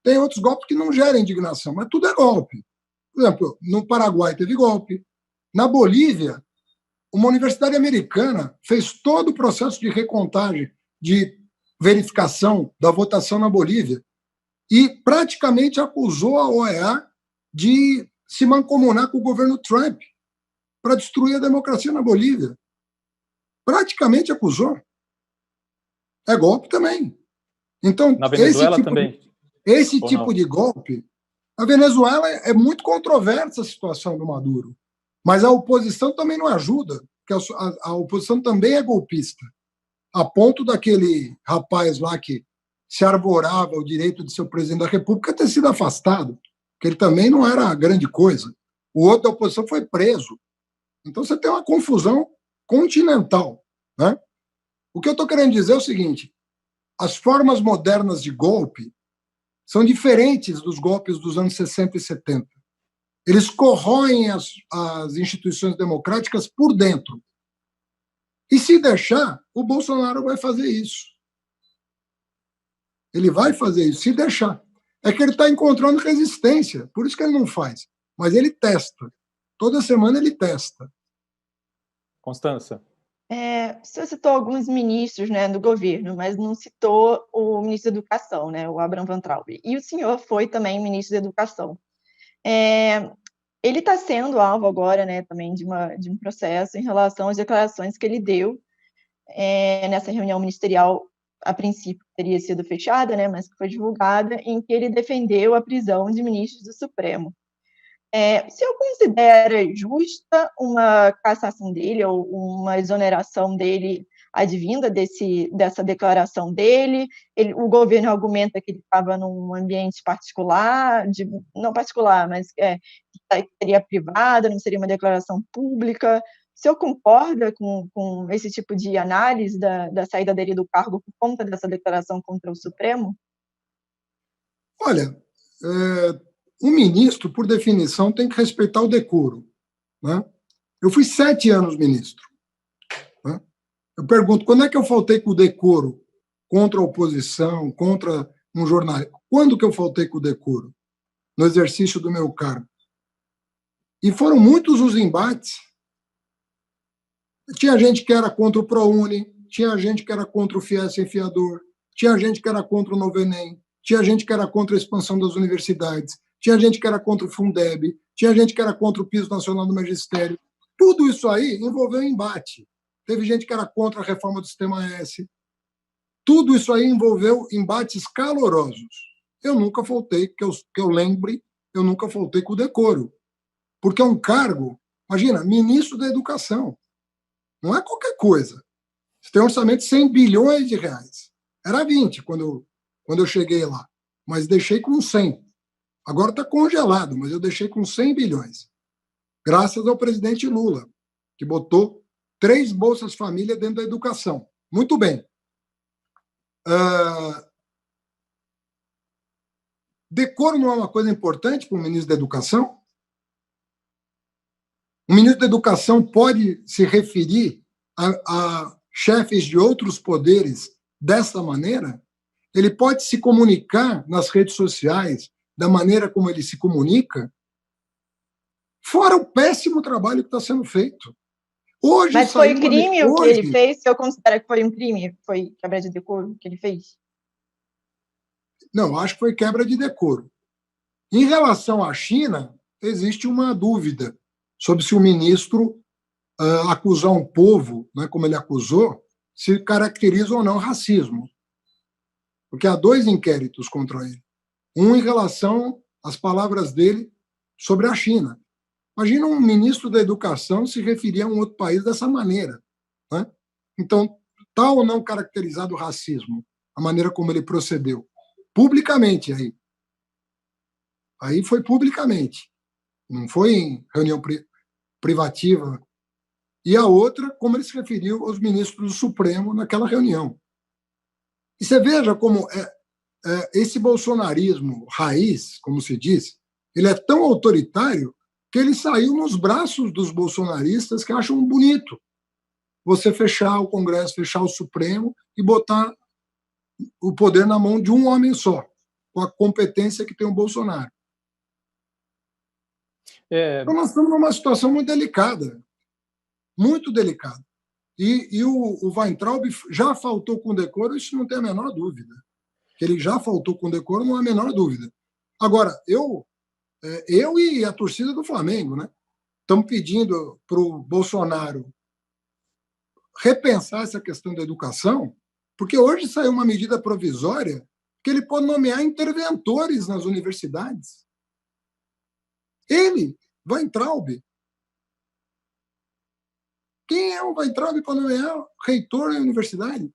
Tem outros golpes que não geram indignação, mas tudo é golpe. Por exemplo, no Paraguai teve golpe. Na Bolívia, uma universidade americana fez todo o processo de recontagem, de verificação da votação na Bolívia e praticamente acusou a OEA de se mancomunar com o governo Trump para destruir a democracia na Bolívia. Praticamente acusou. É golpe também. Então, na Venezuela também. Esse tipo de golpe... Na Venezuela é muito controversa a situação do Maduro, mas a oposição também não ajuda, porque a oposição também é golpista, a ponto daquele rapaz lá que se arvorava o direito de ser o presidente da República ter sido afastado, que ele também não era grande coisa. O outro da oposição foi preso. Então você tem uma confusão continental. Né? O que eu estou querendo dizer é o seguinte: as formas modernas de golpe são diferentes dos golpes dos anos 60 e 70. Eles corroem as instituições democráticas por dentro. E se deixar, o Bolsonaro vai fazer isso. Ele vai fazer isso, se deixar. É que ele está encontrando resistência, por isso que ele não faz. Mas ele testa. Toda semana ele testa. Constança. O senhor citou alguns ministros, né, do governo, mas não citou o ministro da Educação, né, o Abraham Weintraub. E o senhor foi também ministro da Educação. ele está sendo alvo agora, né, também de um processo em relação às declarações que ele deu nessa reunião ministerial, a princípio teria sido fechada, né, mas que foi divulgada, em que ele defendeu a prisão de ministros do Supremo. O senhor considera justa uma cassação dele ou uma exoneração dele advinda dessa declaração dele? O governo argumenta que ele estava num ambiente particular, não particular, mas que seria privado, não seria uma declaração pública. O senhor concorda com esse tipo de análise da saída dele do cargo por conta dessa declaração contra o Supremo? Olha, um ministro, por definição, tem que respeitar o decoro. Né? Eu fui 7 anos ministro. Né? Eu pergunto, quando é que eu faltei com o decoro contra a oposição, contra um jornalista? Quando que eu faltei com o decoro? No exercício do meu cargo. E foram muitos os embates. Tinha gente que era contra o ProUni, tinha gente que era contra o FIES sem fiador, tinha gente que era contra o Novo Enem, tinha gente que era contra a expansão das universidades, tinha gente que era contra o Fundeb, tinha gente que era contra o piso nacional do magistério. Tudo isso aí envolveu embate. Teve gente que era contra a reforma do Sistema S. Tudo isso aí envolveu embates calorosos. Eu nunca faltei, que eu lembre, eu nunca faltei com o decoro. Porque é um cargo, imagina, ministro da Educação. Não é qualquer coisa. Você tem um orçamento de 100 bilhões de reais. Era 20 quando eu cheguei lá, mas deixei com 100. Agora está congelado, mas eu deixei com 100 bilhões. Graças ao presidente Lula, que botou 3 Bolsas Família dentro da educação. Muito bem. Decoro não é uma coisa importante para o ministro da Educação? O ministro da Educação pode se referir a chefes de outros poderes dessa maneira? Ele pode se comunicar nas redes sociais da maneira como ele se comunica? Fora o péssimo trabalho que está sendo feito. Hoje, mas foi crime o que ele fez? Se eu considero que foi um crime, foi quebra de decoro que ele fez? Não, acho que foi quebra de decoro. Em relação à China, existe uma dúvida sobre se o ministro acusar um povo, né, como ele acusou, se caracteriza ou não racismo. Porque há 2 inquéritos contra ele. Um em relação às palavras dele sobre a China. Imagina um ministro da Educação se referir a um outro país dessa maneira. Né? Então, está ou não caracterizado o racismo, a maneira como ele procedeu? Publicamente aí. Aí foi publicamente. Não foi em reunião privativa. E a outra, como ele se referiu aos ministros do Supremo naquela reunião. E você veja como esse bolsonarismo raiz, como se diz, ele é tão autoritário que ele saiu nos braços dos bolsonaristas que acham bonito você fechar o Congresso, fechar o Supremo e botar o poder na mão de um homem só, com a competência que tem o Bolsonaro. Então nós estamos numa situação muito delicada. Muito delicada. E o Weintraub já faltou com decoro, isso não tem a menor dúvida. Que ele já faltou com decoro, não há a menor dúvida. Agora, eu e a torcida do Flamengo, né, estamos pedindo para o Bolsonaro repensar essa questão da educação, porque hoje saiu uma medida provisória que ele pode nomear interventores nas universidades. Ele, Weintraub. Quem é o Weintraub para nomear reitor da universidade?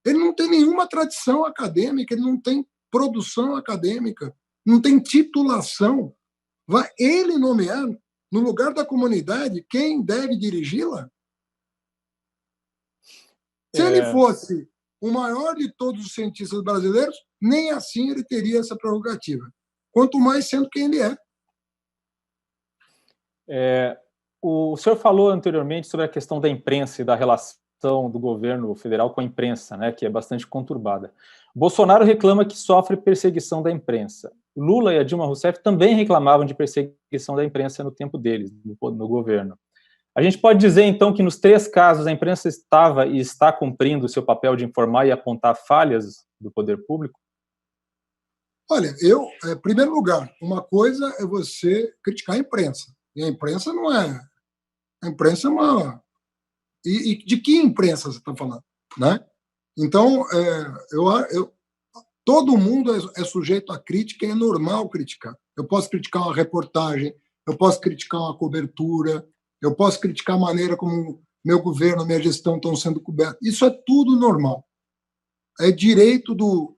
Ele não tem nenhuma tradição acadêmica, ele não tem produção acadêmica, não tem titulação. Vai ele nomear, no lugar da comunidade, quem deve dirigi-la? Se ele fosse o maior de todos os cientistas brasileiros, nem assim ele teria essa prerrogativa. Quanto mais sendo quem ele é. O senhor falou anteriormente sobre a questão da imprensa e da relação do governo federal com a imprensa, né, que é bastante conturbada. Bolsonaro reclama que sofre perseguição da imprensa. Lula e a Dilma Rousseff também reclamavam de perseguição da imprensa no tempo deles, no governo. A gente pode dizer, então, que nos 3 casos a imprensa estava e está cumprindo o seu papel de informar e apontar falhas do poder público? Olha, em primeiro lugar, uma coisa é você criticar a imprensa. E a imprensa não é... A imprensa é uma... E de que imprensa você está falando? Né? Então, todo mundo é sujeito a crítica e é normal criticar. Eu posso criticar uma reportagem, eu posso criticar uma cobertura, eu posso criticar a maneira como meu governo, minha gestão estão sendo cobertos. Isso é tudo normal. É direito do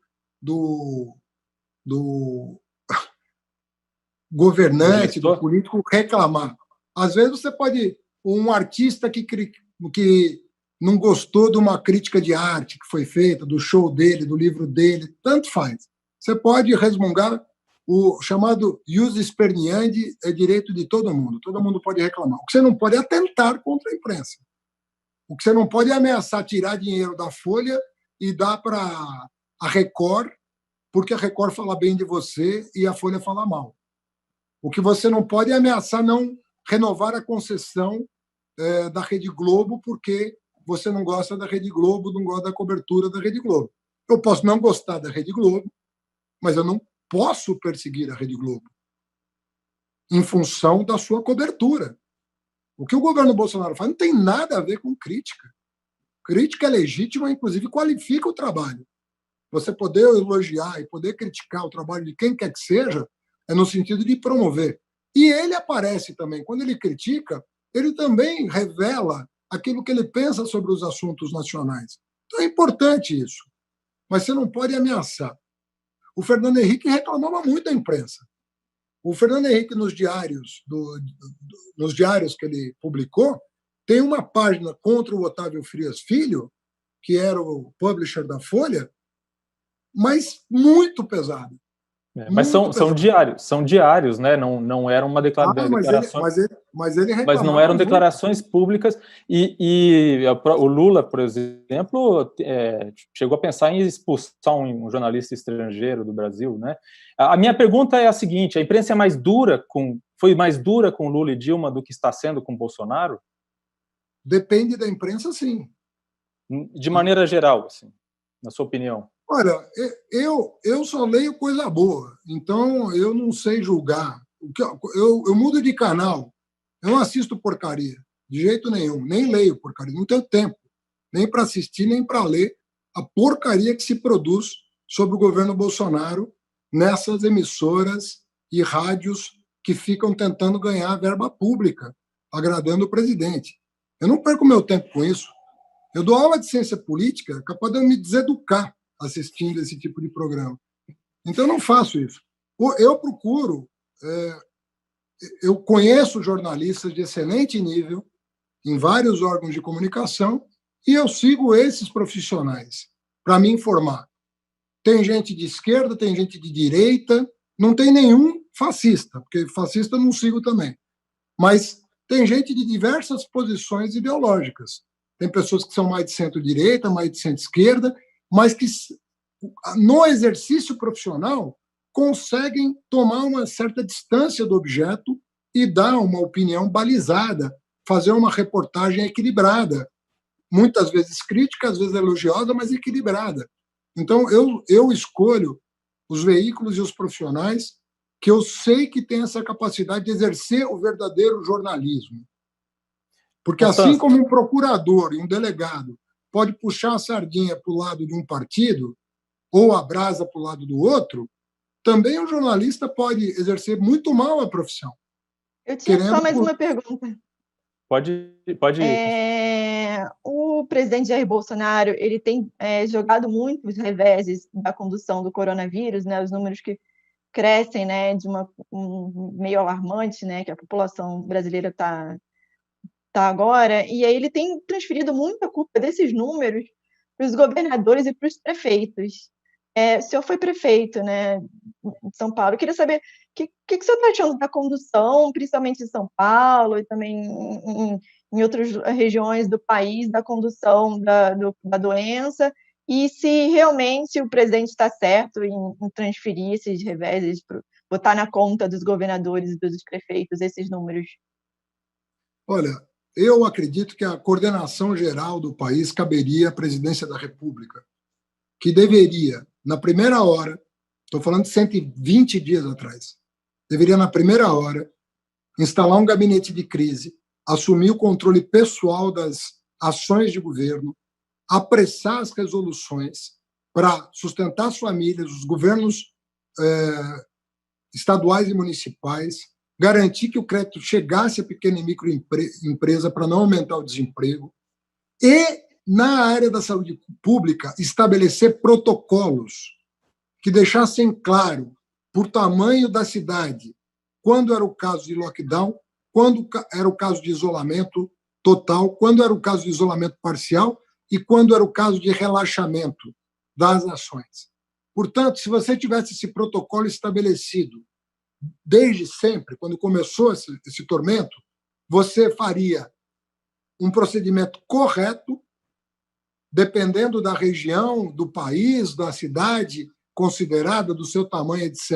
governante, do político reclamar. Às vezes você pode... Um artista que não gostou de uma crítica de arte que foi feita, do show dele, do livro dele, tanto faz. Você pode resmungar. O chamado ius esperniandi é direito de todo mundo pode reclamar. O que você não pode é atentar contra a imprensa. O que você não pode é ameaçar tirar dinheiro da Folha e dar para a Record, porque a Record fala bem de você e a Folha fala mal. O que você não pode é ameaçar não renovar a concessão da Rede Globo, porque você não gosta da Rede Globo, não gosta da cobertura da Rede Globo. Eu posso não gostar da Rede Globo, mas eu não posso perseguir a Rede Globo em função da sua cobertura. O que o governo Bolsonaro faz não tem nada a ver com crítica. Crítica é legítima, inclusive qualifica o trabalho. Você poder elogiar e poder criticar o trabalho de quem quer que seja é no sentido de promover. E ele aparece também. Quando ele critica, ele também revela aquilo que ele pensa sobre os assuntos nacionais. Então é importante isso. Mas você não pode ameaçar. O Fernando Henrique reclamava muito da imprensa. O Fernando Henrique, nos diários que ele publicou, tem uma página contra o Otávio Frias Filho, que era o publisher da Folha, mas muito pesada. Mas são diários, né? Não era uma declaração. Mas não eram declarações públicas. E o Lula, por exemplo, chegou a pensar em expulsar um jornalista estrangeiro do Brasil, né? A minha pergunta é a seguinte: a imprensa foi mais dura com Lula e Dilma do que está sendo com Bolsonaro? Depende da imprensa, sim. De maneira geral, assim, na sua opinião. Olha, eu só leio coisa boa, então eu não sei julgar. Eu mudo de canal, eu não assisto porcaria, de jeito nenhum, nem leio porcaria, não tenho tempo, nem para assistir, nem para ler a porcaria que se produz sobre o governo Bolsonaro nessas emissoras e rádios que ficam tentando ganhar verba pública, agradando o presidente. Eu não perco meu tempo com isso. Eu dou aula de ciência política, capaz de eu me deseducar assistindo esse tipo de programa. Então, eu não faço isso. Eu procuro... eu conheço jornalistas de excelente nível em vários órgãos de comunicação e eu sigo esses profissionais para me informar. Tem gente de esquerda, tem gente de direita, não tem nenhum fascista, porque fascista eu não sigo também. Mas tem gente de diversas posições ideológicas. Tem pessoas que são mais de centro-direita, mais de centro-esquerda, mas que, no exercício profissional, conseguem tomar uma certa distância do objeto e dar uma opinião balizada, fazer uma reportagem equilibrada, muitas vezes crítica, às vezes elogiosa, mas equilibrada. Então, eu escolho os veículos e os profissionais que eu sei que têm essa capacidade de exercer o verdadeiro jornalismo. Porque assim como um procurador e um delegado pode puxar a sardinha para o lado de um partido ou a brasa para o lado do outro, também o jornalista pode exercer muito mal a profissão. Eu tinha só mais uma pergunta. Pode ir. O presidente Jair Bolsonaro ele tem jogado muito os reveses da condução do coronavírus, né, os números que crescem, né, de meio alarmante, né, que a população brasileira está agora, e aí ele tem transferido muita culpa desses números para os governadores e para os prefeitos. O senhor foi prefeito, né, de São Paulo. Eu queria saber o que o senhor está achando da condução, principalmente em São Paulo e também em outras regiões do país, da condução da doença, e se realmente o presidente está certo em transferir esses reveses, botar na conta dos governadores e dos prefeitos esses números. Olha, eu acredito que a coordenação geral do país caberia à presidência da República, que deveria, na primeira hora, estou falando de 120 dias atrás, deveria, na primeira hora, instalar um gabinete de crise, assumir o controle pessoal das ações de governo, apressar as resoluções para sustentar as famílias, os governos estaduais e municipais, garantir que o crédito chegasse à pequena e microempresa para não aumentar o desemprego e, na área da saúde pública, estabelecer protocolos que deixassem claro, por tamanho da cidade, quando era o caso de lockdown, quando era o caso de isolamento total, quando era o caso de isolamento parcial e quando era o caso de relaxamento das ações. Portanto, se você tivesse esse protocolo estabelecido desde sempre, quando começou esse tormento, você faria um procedimento correto, dependendo da região, do país, da cidade considerada, do seu tamanho, etc.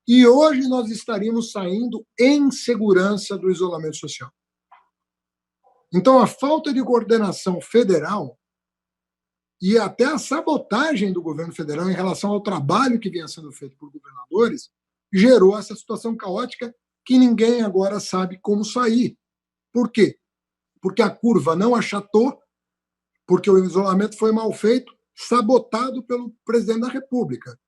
E hoje nós estaríamos saindo em segurança do isolamento social. Então, a falta de coordenação federal e até a sabotagem do governo federal em relação ao trabalho que vinha sendo feito por governadores gerou essa situação caótica que ninguém agora sabe como sair. Por quê? Porque a curva não achatou, porque o isolamento foi mal feito, sabotado pelo presidente da República.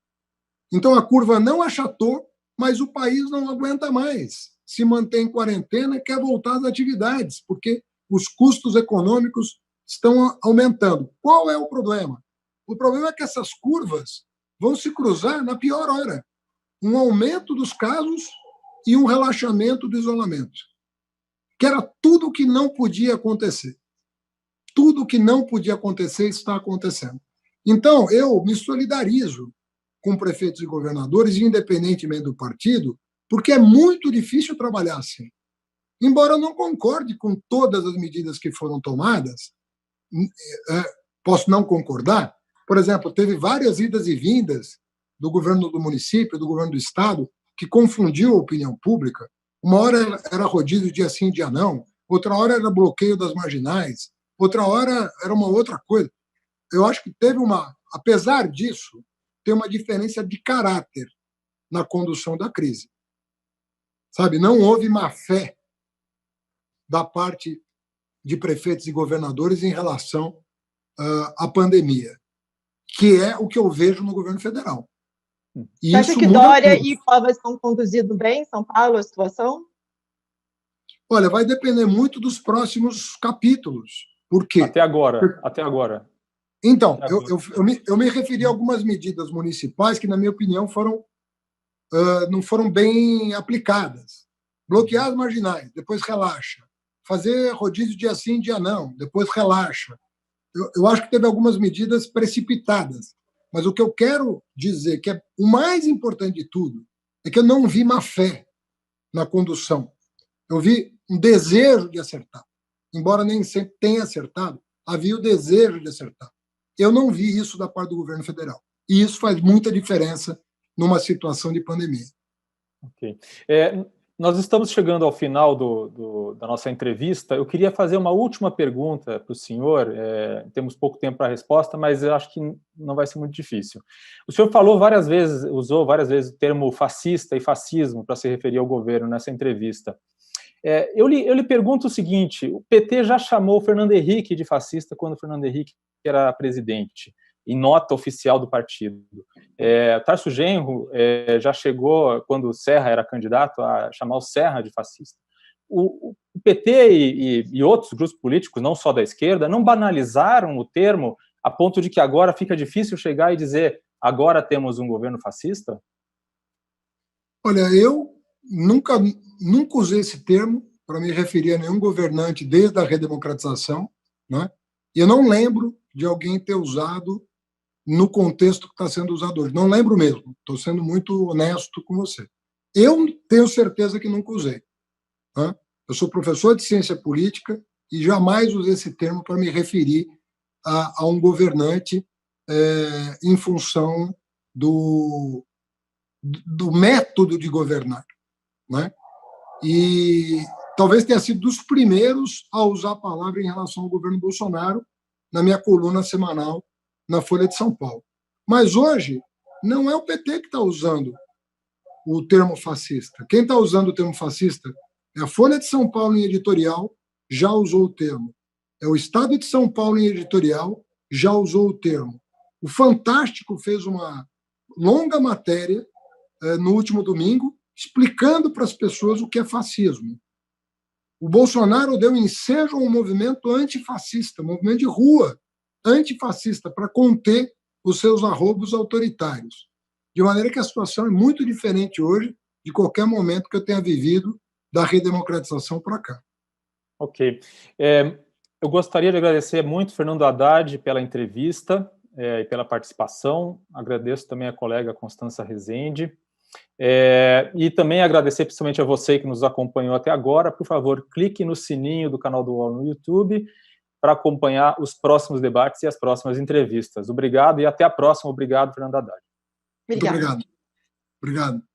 Então, a curva não achatou, mas o país não aguenta mais. Se mantém em quarentena e quer voltar às atividades, porque os custos econômicos estão aumentando. Qual é o problema? O problema é que essas curvas vão se cruzar na pior hora. Um aumento dos casos e um relaxamento do isolamento, que era tudo o que não podia acontecer. Tudo o que não podia acontecer está acontecendo. Então, eu me solidarizo com prefeitos e governadores, independentemente do partido, porque é muito difícil trabalhar assim. Embora eu não concorde com todas as medidas que foram tomadas, posso não concordar. Por exemplo, teve várias idas e vindas do governo do município, do governo do estado, que confundiu a opinião pública. Uma hora era rodízio dia sim, dia não, outra hora era bloqueio das marginais, outra hora era uma outra coisa. Eu acho que teve apesar disso, tem uma diferença de caráter na condução da crise. Sabe, não houve má fé da parte de prefeitos e governadores em relação à pandemia, que é o que eu vejo no governo federal. Você acha que Dória e Covas estão conduzindo bem em São Paulo a situação? Olha, vai depender muito dos próximos capítulos. Por quê? Até agora. Então, eu me referi a algumas medidas municipais que, na minha opinião, não foram bem aplicadas. Bloquear as marginais, depois relaxa. Fazer rodízio dia sim, dia não, depois relaxa. Eu acho que teve algumas medidas precipitadas. Mas o que eu quero dizer, que é o mais importante de tudo, é que eu não vi má fé na condução. Eu vi um desejo de acertar. Embora nem sempre tenha acertado, havia o desejo de acertar. Eu não vi isso da parte do governo federal. E isso faz muita diferença numa situação de pandemia. Ok. Nós estamos chegando ao final da nossa entrevista. Eu queria fazer uma última pergunta para o senhor. Temos pouco tempo para a resposta, mas eu acho que não vai ser muito difícil. O senhor usou várias vezes o termo fascista e fascismo para se referir ao governo nessa entrevista. Eu lhe pergunto o seguinte: o PT já chamou o Fernando Henrique de fascista quando o Fernando Henrique era presidente, em nota oficial do partido. Tarso Genro já chegou, quando o Serra era candidato, a chamar o Serra de fascista. O PT e outros grupos políticos, não só da esquerda, não banalizaram o termo a ponto de que agora fica difícil chegar e dizer agora temos um governo fascista? Olha, eu nunca usei esse termo para me referir a nenhum governante desde a redemocratização, né? E eu não lembro de alguém ter usado no contexto que está sendo usado hoje. Não lembro mesmo. Estou sendo muito honesto com você. Eu tenho certeza que nunca usei. Né? Eu sou professor de ciência política e jamais usei esse termo para me referir a um governante em função do método de governar. Né? E talvez tenha sido dos primeiros a usar a palavra em relação ao governo Bolsonaro na minha coluna semanal na Folha de São Paulo. Mas hoje não é o PT que está usando o termo fascista. Quem está usando o termo fascista é a Folha de São Paulo em editorial, já usou o termo. É o Estado de São Paulo em editorial, já usou o termo. O Fantástico fez uma longa matéria no último domingo, explicando para as pessoas o que é fascismo. O Bolsonaro deu ensejo a um movimento antifascista, um movimento de rua antifascista, para conter os seus arroubos autoritários. De maneira que a situação é muito diferente hoje de qualquer momento que eu tenha vivido da redemocratização para cá. Ok. Eu gostaria de agradecer muito Fernando Haddad pela entrevista e pela participação. Agradeço também a colega Constança Rezende. E também agradecer principalmente a você que nos acompanhou até agora. Por favor, clique no sininho do canal do UOL no YouTube para acompanhar os próximos debates e as próximas entrevistas. Obrigado e até a próxima. Obrigado, Fernando Haddad. Muito obrigado. Obrigado.